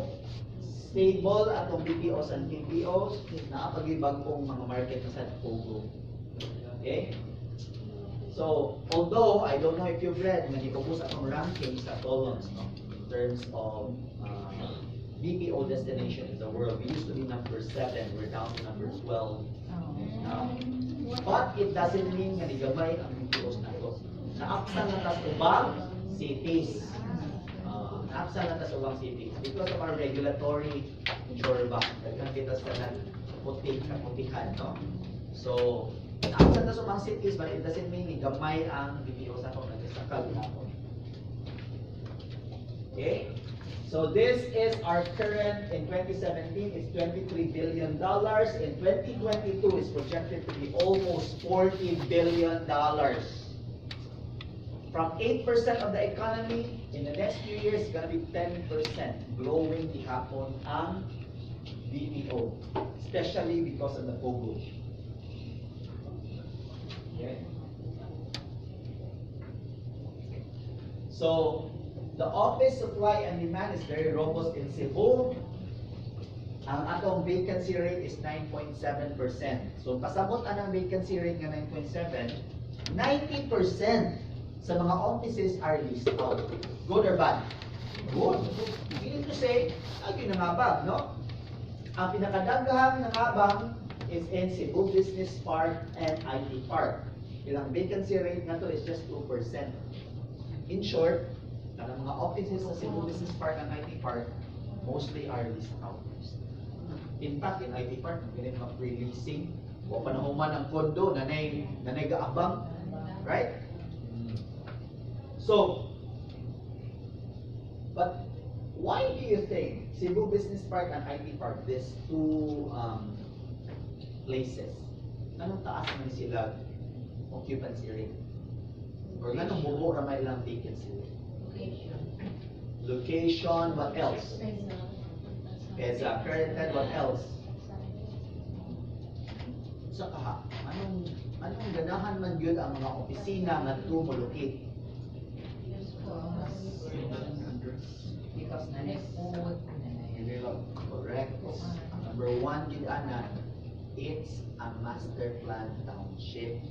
stable atong BPOs and KPOs, naapagibag pong mga market sa POGO. Okay? So, although I don't know if you've read, nagipupus akong ranking sa columns, no, in terms of BPO destination in the world. We used to be number 7, we're down to number 12 now. But it doesn't mean nga nigamay ang BPOs na ito. Naapsan na tas ubang cities. Naapsan na tas ubang cities. Because of our regulatory ba, daghan kita sa kaputihan, no? So, naapsan na sa mga cities, but it doesn't mean gamay ang BPO sa itong nagkasakal natin. Okay? So this is our current, in 2017, it's $23 billion. In 2022, it's projected to be almost $40 billion. From 8% of the economy, in the next few years, it's going to be 10%. Growing ihapon ang BPO, especially because of the POGO. Okay. So, the office supply and demand is very robust in Cebu. Ang atong vacancy rate is 9.7%. So, pasabot ang vacancy rate nga 9.7, 90% sa mga offices are leased out. Good or bad? Good. Meaning to say, lagi nangabang, no? Ang pinakadaghang nangabang is in Cebu Business Park and IT Park. Ilang vacancy rate na to is just 2%. In short, ang mga offices sa Cebu Business Park and IT Park mostly are leased out. In fact, in IT Park, ganit mga pre-leasing, o panahuman ng kondo na nagaabang, right? So, but why do you think Cebu Business Park and IT Park, these two places, anong taas man sila occupancy rate? Or anong bubo ramay lang vacancy rate? Location, what else? Pesa, current, what else? Sa kaha, anong ganahan man yun ang mga opisina nga tumulukit? Because Correct. Number 1, yun ana, it's a master plan township.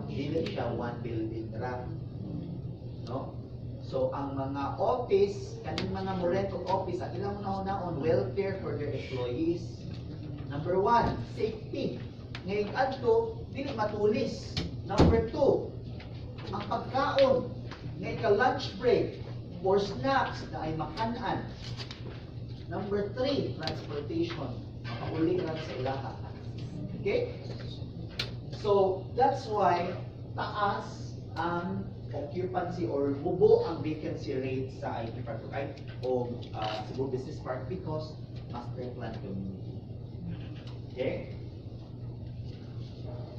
Dili siya one building ra. No? So, ang mga office, kaning mga rent of office, ang ilang una-unaon, welfare for their employees. Number 1, safety. Ngayong adto, dili matulis. Number 2, ang pagkaon. Ngayong ka-lunch break or snacks na ay makanan. Number 3, transportation. Makauli lang sa ilaha. Okay? So, that's why taas ang occupancy or mubo ang vacancy rate sa IT Park o Cebu Business Park because master plan community. Okay?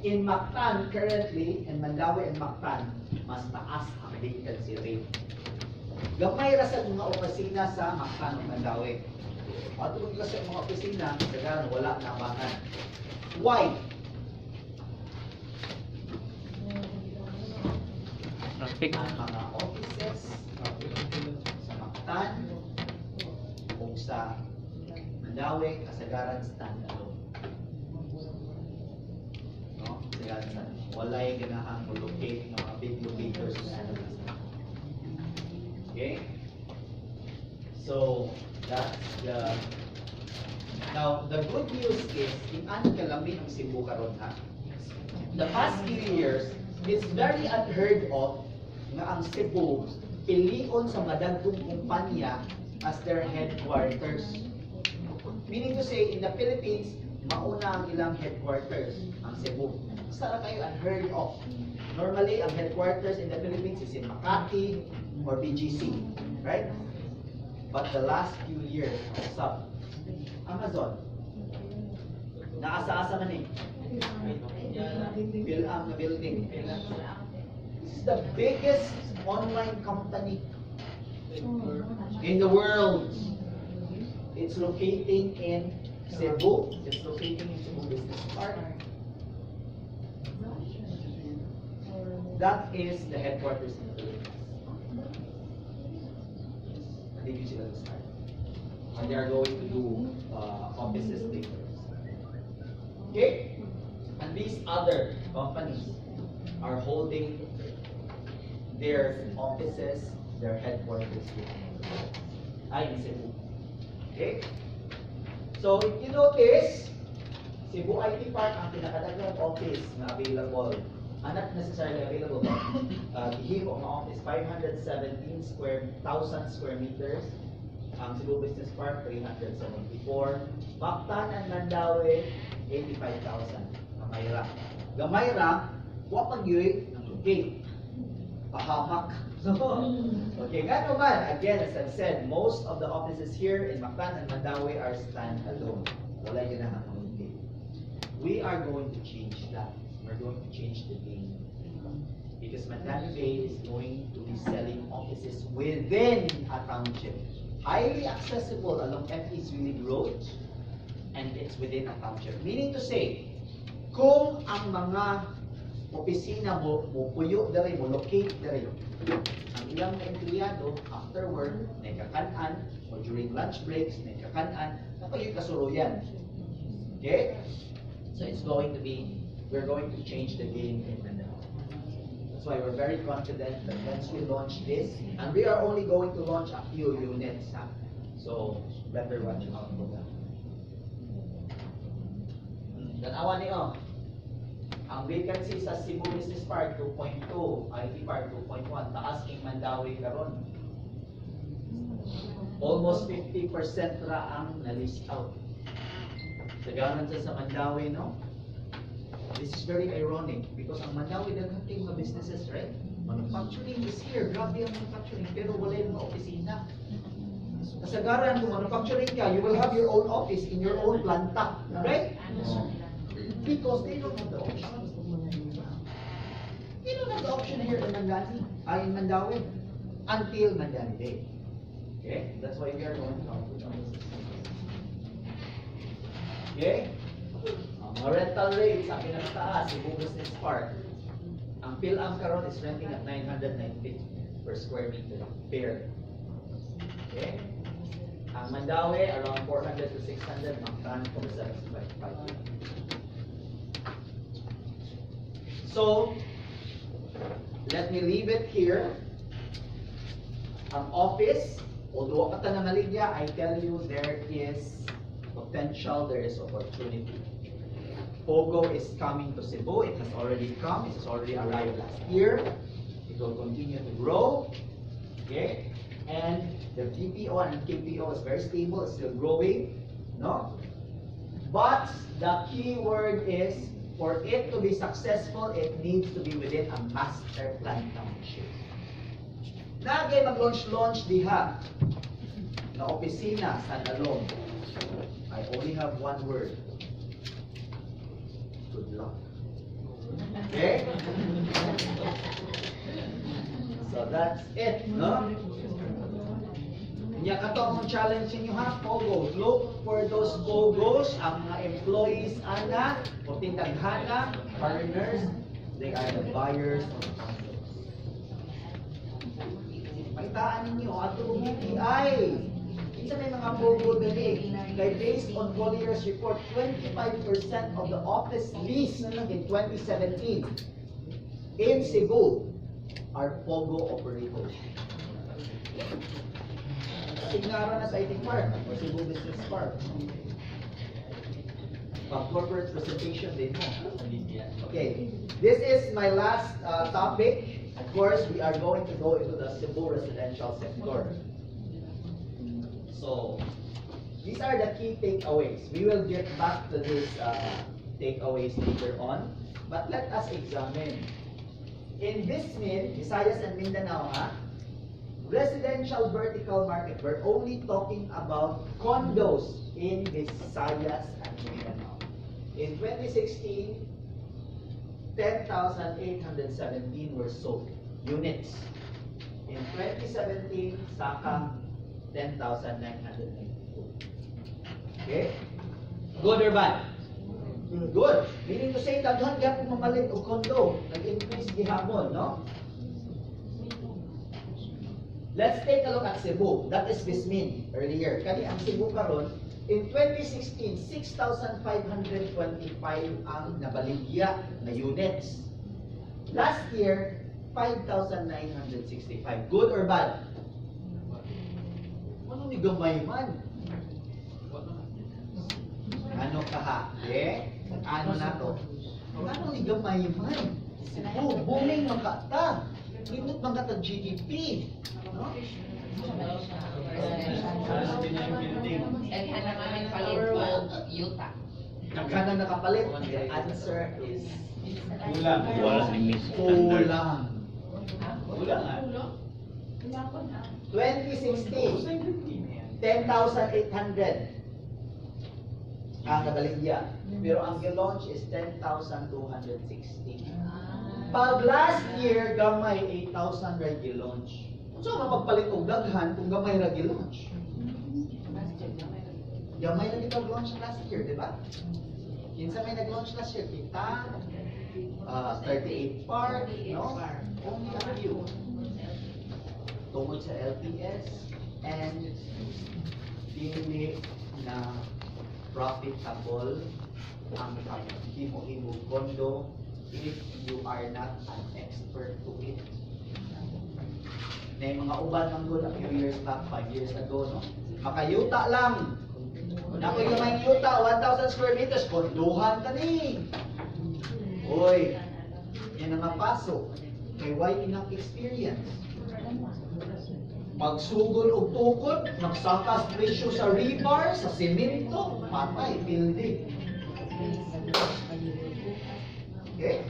In Mactan currently, in Mandawi and Mactan, mas taas ang vacancy rate. Gamay ra sa mga opisina sa Mactan o Mandawi. Matulog ka sa mga opisina, kaya wala na bangan. Why? Traffic. Ang mga offices sa Mactan o sa Mandawi, kasagaran standalone. No? Kasagaran standalone. Walay ganahan mo locate ng mga big locators sa okay? So, that's the... Now, the good news is, in ano kalami ang Cebu karon ha? The past few years, it's very unheard of nga ang Cebu pilion sa madagkong kumpanya as their headquarters. Meaning to say, in the Philippines, mauna ang ilang headquarters, ang Cebu. Sara kayo unheard of. Normally, ang headquarters in the Philippines is in Makati or BGC, right? But the last few years, what's up? Amazon. Naasa-asa man eh. Bilang na building. This is the biggest online company in the world. It's locating in Cebu. It's locating in Cebu Business Park. That is the headquarters in the Philippines. Hindi sila start. And they are going to do offices later. Okay? And these other companies are holding their offices, their headquarters here. In Cebu. Okay? So if you notice, Cebu IT Park ang pinakadagang office na available. Not necessarily available, but hihimo ang office 517,000 square meters. Ang Cebu Business Park 374. Mactan and Mandawi 85,000. Gamayra. Gamayra, wapag yun, okay. Pahamak. Okay, gano man, again, as I've said, most of the offices here in Mactan and Mandawi are standalone. Wala yun na okay. We are going to change that. We're going to change the game. Because Mandani Bay is going to be selling offices within a township. Highly accessible along FE's Willig Road, and it's within a township. Meaning to say, kung ang mga opisina mo puyo dere, mo locate dere, ang ilang mga empleyado after work, may kakanan, or during lunch breaks, may kakanan, napayoy kasuluyan. Okay? So it's going to be, we're going to change the game in Manila. That's why we're very confident that once we launch this, and we are only going to launch a few units, so better watch out for that. Tanawa niyo, ang vacancy sa Cebu Business Park 2.2, IT Park 2.1, taas king Mandawi karon. Almost 50% ra ang na-list out. Sagaran sa Mandawi, no? This is very ironic because ang Mandawi daghating mga businesses, right? Manufacturing is here, grabe ang manufacturing, pero wala yung mga opisina. Kasagaran kung manufacturing ka, you will have your own office in your own planta, right? Because they don't have the option. They don't have the option here in Mandawi, until Mandani Day. Okay? That's why we are going to come with this. Okay? Ang rental rates, ang pinakataas, Cebu Business Park. Ang PhilAm karon is renting at 990 per square meter per. Okay? Ang Mandawi, around 400 to 600, Mactan, 475. So, let me leave it here. Ang office, although kata na maligya, I tell you there is potential, there is opportunity. Pogo is coming to Cebu. It has already come. It has already arrived last year. It will continue to grow. Okay? And the BPO and KPO is very stable. It's still growing. No? But the key word is For it to be successful, it needs to be within a master plan township. Nagay mag-launch diha na opisina sa Nalong. I only have one word. Good luck. Okay? So that's it, no? Nya kato ang challenge ninyo ha, pogos. Look for those pogos, ang mga employees ana, o tindaghana, partners, they are the buyers of condos. Pakitaan ninyo, ato kong BPI. Isa may mga pogo dali. Kay based on Collier's report, 25% of the office leased in 2017 in Cebu are pogo operators. Signara na sa IT Park or Cebu Business Park. Pag-corporate presentation din mo. Okay, this is my last topic. Of course, we are going to go into the Cebu residential sector. So, these are the key takeaways. We will get back to these takeaways later on. But let us examine. In Vismin, Visayas and Mindanao, residential vertical market, we're only talking about condos in Visayas and Mindanao. In 2016, 10,817 were sold, units. In 2017, Saka, 10,992. Okay? Good or bad? Good. Meaning to say, daghan gyapon mamalit og condo, nag-increase gihapon, no? Let's take a look at Cebu. That is Vismin earlier. Kani ang Cebu karon, in 2016, 6,525 ang nabaligya na units. Last year, 5,965. Good or bad? Ano ni gamay man? Ano ka ha? Eh? Ano na to? Ano ni gamay man? Cebu, booming man ka ta. Indot man ka ta GDP. No? Nagkana nakapalit. The answer is kulang. Wala ni Miss Kulang. Kulang ah. 2016, 10,800 ang nagaligya. Pero ang launch is 10,260. Pag last year, gamay 8,000 ra gi-launch. So, mapagpalit og daghan kung gamay ra gi-launch. Gamay na kita launch last year, di ba? Kinsa may nag-launch last year? Kita, 38 Park, no? Only a few. Tungkol sa LPS and dili na profitable ang himo-himo condo if you are not an expert to it. Na mga uban ng good a few years back, 5 years ago, no? Makayuta lang. Kung ako yung may yuta, 1,000 square meters, konduhan ka ni. Uy, yan ang paso. Kay why enough experience? Magsugod og tukod, magsakas presyo sa rebar, sa semento, patay, building. Okay?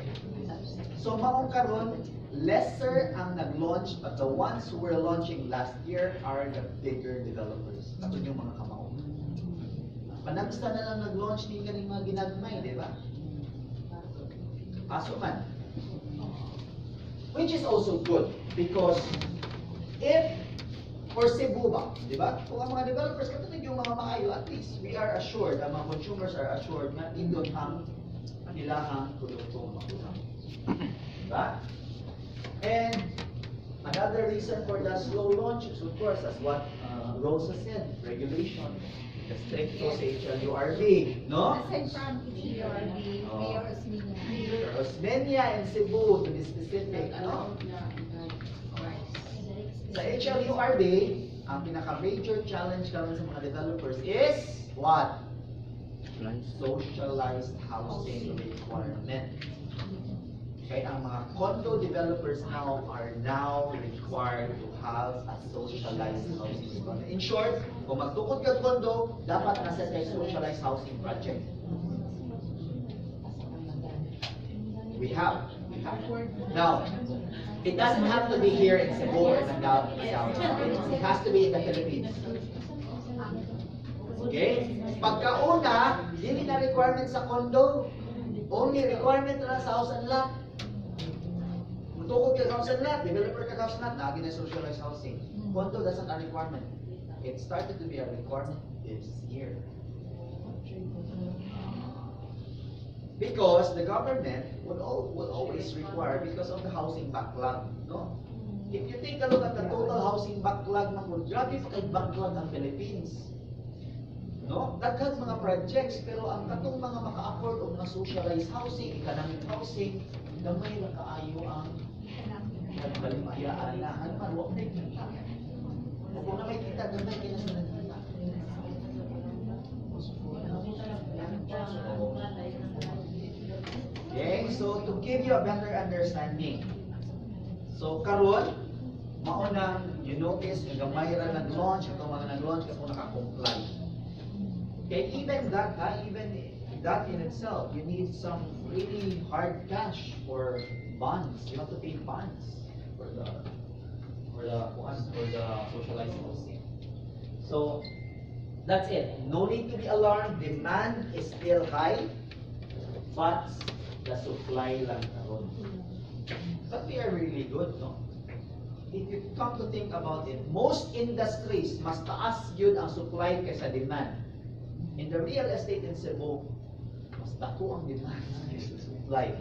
So maong karon, lesser ang nag-launch, but the ones who were launching last year are the bigger developers. Ito yung mga kamao. Panagsta na lang nag-launch ni kaning mga ginagmay, di ba? Paso man. Which is also good because if for Cebu ba, di ba? Kung ang mga developers katulad yung mga maayo, at least we are assured, ang mga consumers are assured na indot ang ilahang produktong makuha. Diba? And another reason for the slow launch is of course, as what Rosa said, regulation. The stricto sa HLURB, no? Aside from HLURB, Mayor Osmeña. Osmeña and Cebu, to be specific, no? Sa HLURB, ang pinaka-major challenge naman sa mga developers is what? Socialized housing requirement. Okay, ang mga condo developers now are now required to have a socialized housing requirement. In short, kung magtukod ka condo, dapat nasa tayo socialized housing project. We have. Now, it doesn't have to be here in Cebu or Mandaue. It has to be in the Philippines. Okay? Pagkauna, hindi na requirement sa condo. Only requirement na sa house and lot. Mutukod ka house and lot, developer ka house and lot, lagi na socialized housing. Condo, that's not a requirement. It started to be a requirement this year. Because the government will always require because of the housing backlog, no? If you take a look at the total housing backlog, grabe pa kay backlog ang Philippines. No? Daghang mga projects, pero ang katong mga maka-afford og mga socialized housing, economic housing, gamay lang kaayo ang nagbaligayaan na. Ano man, wag na kita. Kung na may kita, gamay kaya sa nagkita. Okay, so to give you a better understanding. So karon, maunang you notice nga gamay ra nag-launch, itong mga nag-launch kasi naka-comply. Okay, even that in itself, you need some really hard cash for bonds. You have to pay bonds for the socialized housing. So that's it. No need to be alarmed. Demand is still high, but the supply lang karon. But we are really good, no? If you come to think about it, most industries mas taas yun ang supply kaysa demand. In the real estate in Cebu, mas dako ang demand kaysa supply.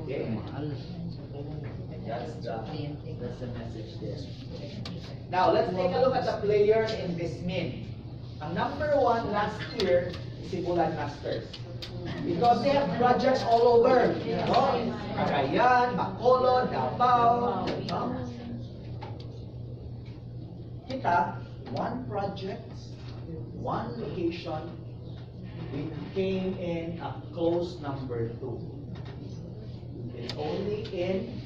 Okay? That's the message there. Now, let's take a look at the players in this min. Ang number one last year, Cebu Masters. Because they have projects all over. No? Cagayan, Bacolod, Davao. No? Kita, one project, one location, we came in a close number 2. It's only in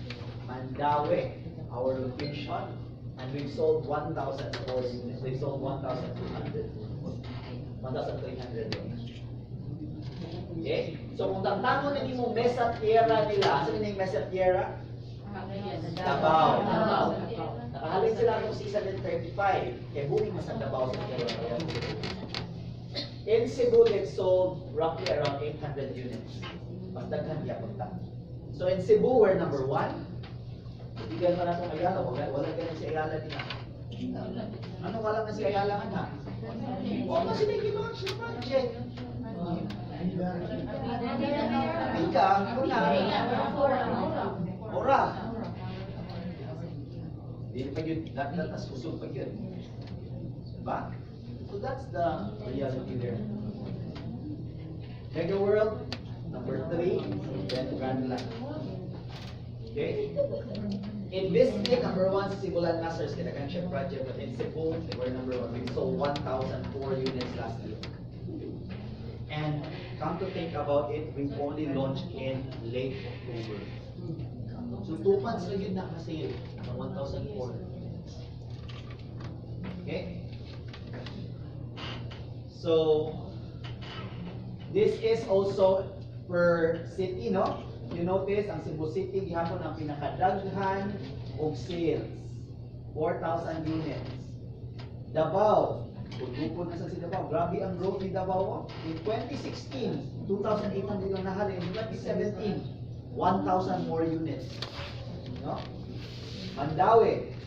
Mandaue, our location, and we've sold 1,004 units. They sold 1,200. 1,300. Okay? So kung tantangon na mo Mesa Tierra nila, saan yung Mesa Tierra? Davao. Nakahalin sila ng 635. Kaya booming mas ang Davao sa Tierra. In Cebu, they've sold roughly around 800 units. Mas daghan niya punta. So in Cebu, we're number 1. Bigyan pa na itong Ayala. Wala ganun si Ayala din. Ano wala na si Ayala nga na? O kasi may ginawa siya project. Ika, kuna. Ora. Hindi pa yun. Latas kusog pa yun. Diba? So that's the reality there. Mega World, number 3. Then Grandland. Okay? In Biscuit, number 1, Cebu Masters, Kinaganship Project. But in Cebu, they were number 1. We sold 1,004 units last year. And come to think about it, we only launched in late October. So 2 months na yun nakasale ng 1,004. Okay? So, this is also per city, no? You notice, ang Cebu City, gihapon ang pinakadaghan og sales. 4,000 units. Davao, pagkupon na sa si Davao. Grabe ang growth ni Davao. In 2016, 2,800 lang nahalin. In 2017, 1,000 more units. No? Mandaue.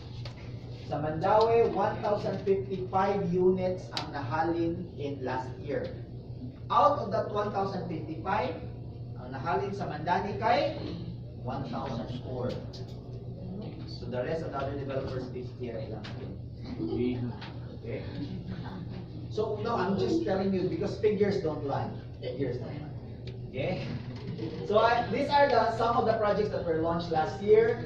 Sa Mandaue, 1,055 units ang nahalin in last year. Out of that 1,055, ang nahalin sa Mandani kay 1,004. So the rest of the other developers, 50 lang. Okay. So no, I'm just telling you because figures don't lie. Figures don't lie. Okay. So these are some of the projects that were launched last year.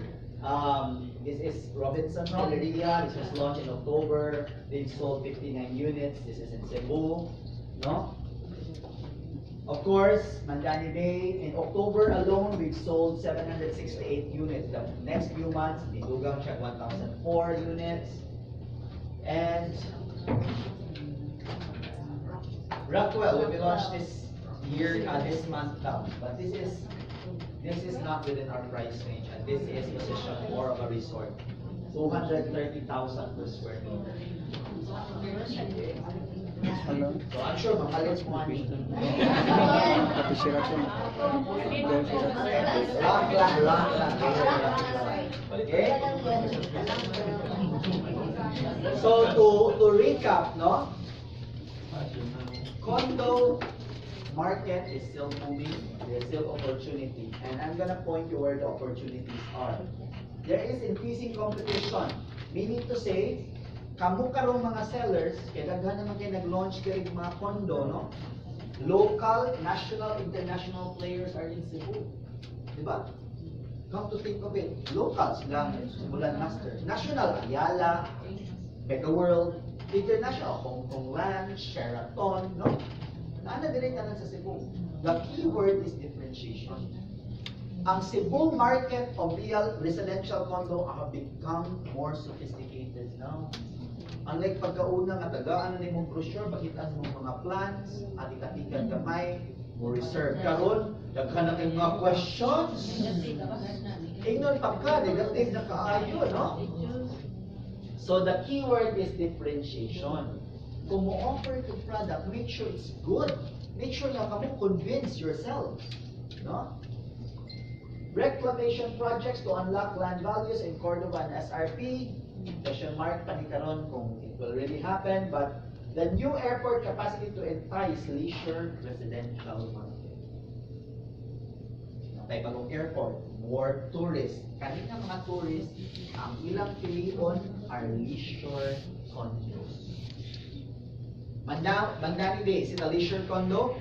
This is Robinson Galleria. This was launched in October. They've sold 59 units. This is in Cebu. No? Of course, Mandani Bay. In October alone, we've sold 768 units. The next few months, Dilugang siya 1,004 units. And Rockwell will be launched this year, this month down. But this is not within our price range, and this is positioned more of a resort. 230,000 per square meter. So I'm sure mamalit mo ani. Lang. Okay? So to recap, no? Condo market is still moving. There's still opportunity, and I'm gonna point you where the opportunities are. There is increasing competition, meaning to say, kamo karong mga sellers, kaya daghan naman kayo nag-launch kayo mga condo, no? Local, national, international players are in Cebu. Diba? Come to think of it, locals lang, Simulan Master. National, Ayala, Mega World, international, Hong Kong Ranch, Sheraton, no? Naana direct na sa Cebu. The key word is differentiation. Ang Cebu market of real residential condo have become more sophisticated now. Unlike pagkauna nga tagaan na mong brochure, bakitaan mo mga plans, atik-atikan gamay, mo reserve. Karon, daghan na kayong mga questions. Ingnon pa ka, negative na kaayo, no? So the key word is differentiation. Kung mo offer to product, make sure it's good. Make sure na kamo convince yourself, no? Reclamation projects to unlock land values in Cordova and SRP. Question mark pa ni karon kung it will really happen, but the new airport capacity to entice leisure residential market. Natay bagong airport, more tourists. Kanina mga tourists, ang ilang pilion are leisure condos. Mandani Bay, is it a leisure condo?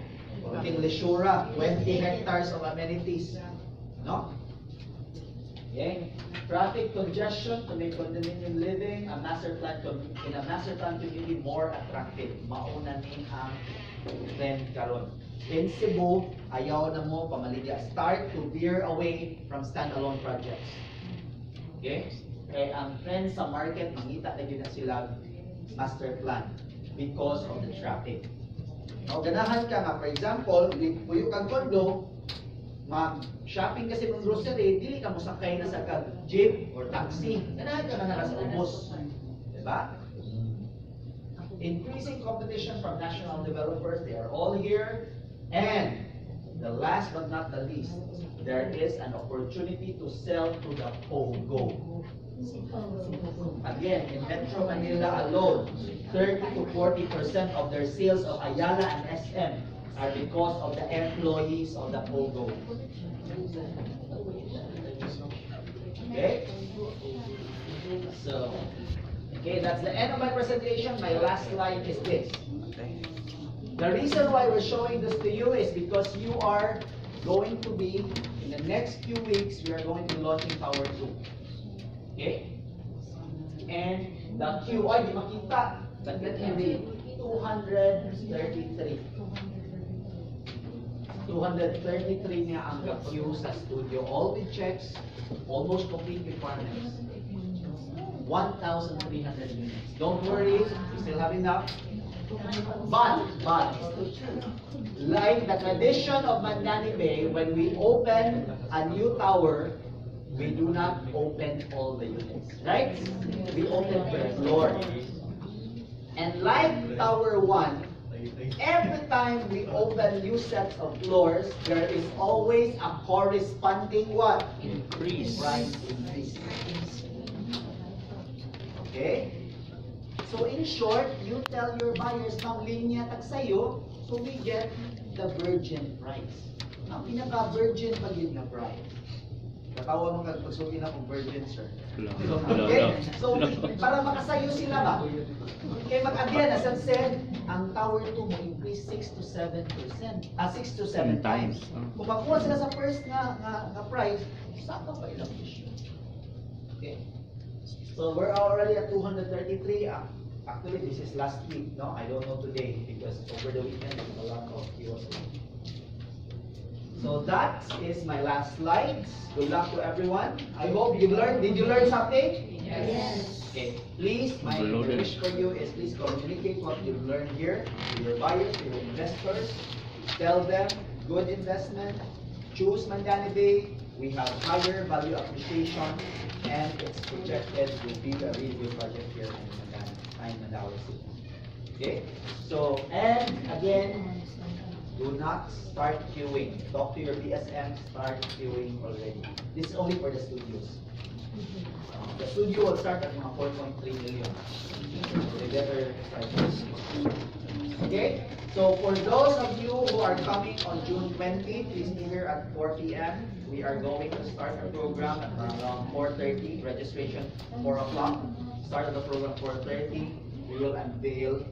King Lisura, 20 hectares of amenities. No? Okay. Traffic congestion to make condominium living in a master plan community more attractive. Mauna ni ang trend karon. In Cebu, ayaw na mo pamaligya. Start to veer away from standalone projects. Okay? Eh, ang trend sa market, mangita na yun na sila master plan because of the traffic. Now, ganahan ka nga, for example, puyo kang condo, mag-shopping kasi ng grocery, dili ka musakay na sa jeep or taxi. Ganahan ka na sa ubos. Diba? Increasing competition from national developers, they are all here. And the last but not the least, there is an opportunity to sell to the POGO. Again, in Metro Manila alone, 30 to 40% of their sales of Ayala and SM are because of the employees of the POGO. Okay? So, okay, that's the end of my presentation. My last slide is this. The reason why we're showing this to you is because you are going to be, in the next few weeks, we are going to be launching Tower 2. Okay? And the queue, ay, di makita. But let me read. 233. 233 niya ang queue sa studio. All the checks, almost complete requirements. 1,300 units. Don't worry, we still have enough. But, like the tradition of Mandani Bay, when we open a new tower, we do not open all the units, right? We open per floor. And like Tower 1, every time we open new sets of floors, there is always a corresponding what? Increase. Price increase. Okay? So in short, you tell your buyers, ma'am, linya tag sayo, so we get the virgin price. Ang pinaka-virgin pag yun na price. Natawa mo pagsugi na kung virgin, sir. Okay? So, para makasayo sila ba? Okay, mag-again, as I've said, ang Tower 2 mo increase 6 to 7%. 6 to 7 times. Kung makuha sila sa first nga price, saka pa ilang issue. Okay? So, we're already at 233. Actually, this is last week, no? I don't know today because over the weekend, there's a lot of kiosks. So that is my last slide. Good luck to everyone. I hope you learned. Did you learn something? Yes. Okay. Please, my wish for you is please communicate what you learned here to your buyers, to your investors. Tell them, good investment, choose Mandani Bay, we have higher value appreciation, and it's projected to be a really good project here in Mandawi City. Okay? So, and again, do not start queuing. Talk to your BSM, start queuing already. This is only for the studios. The studio will start at mga 4.3 million. They better start this. Okay? So for those of you who are coming on June 20, please be here at 4 p.m. We are going to start the program at around 4:30. Registration 4 o'clock. Start of the program 4:30. We will unveil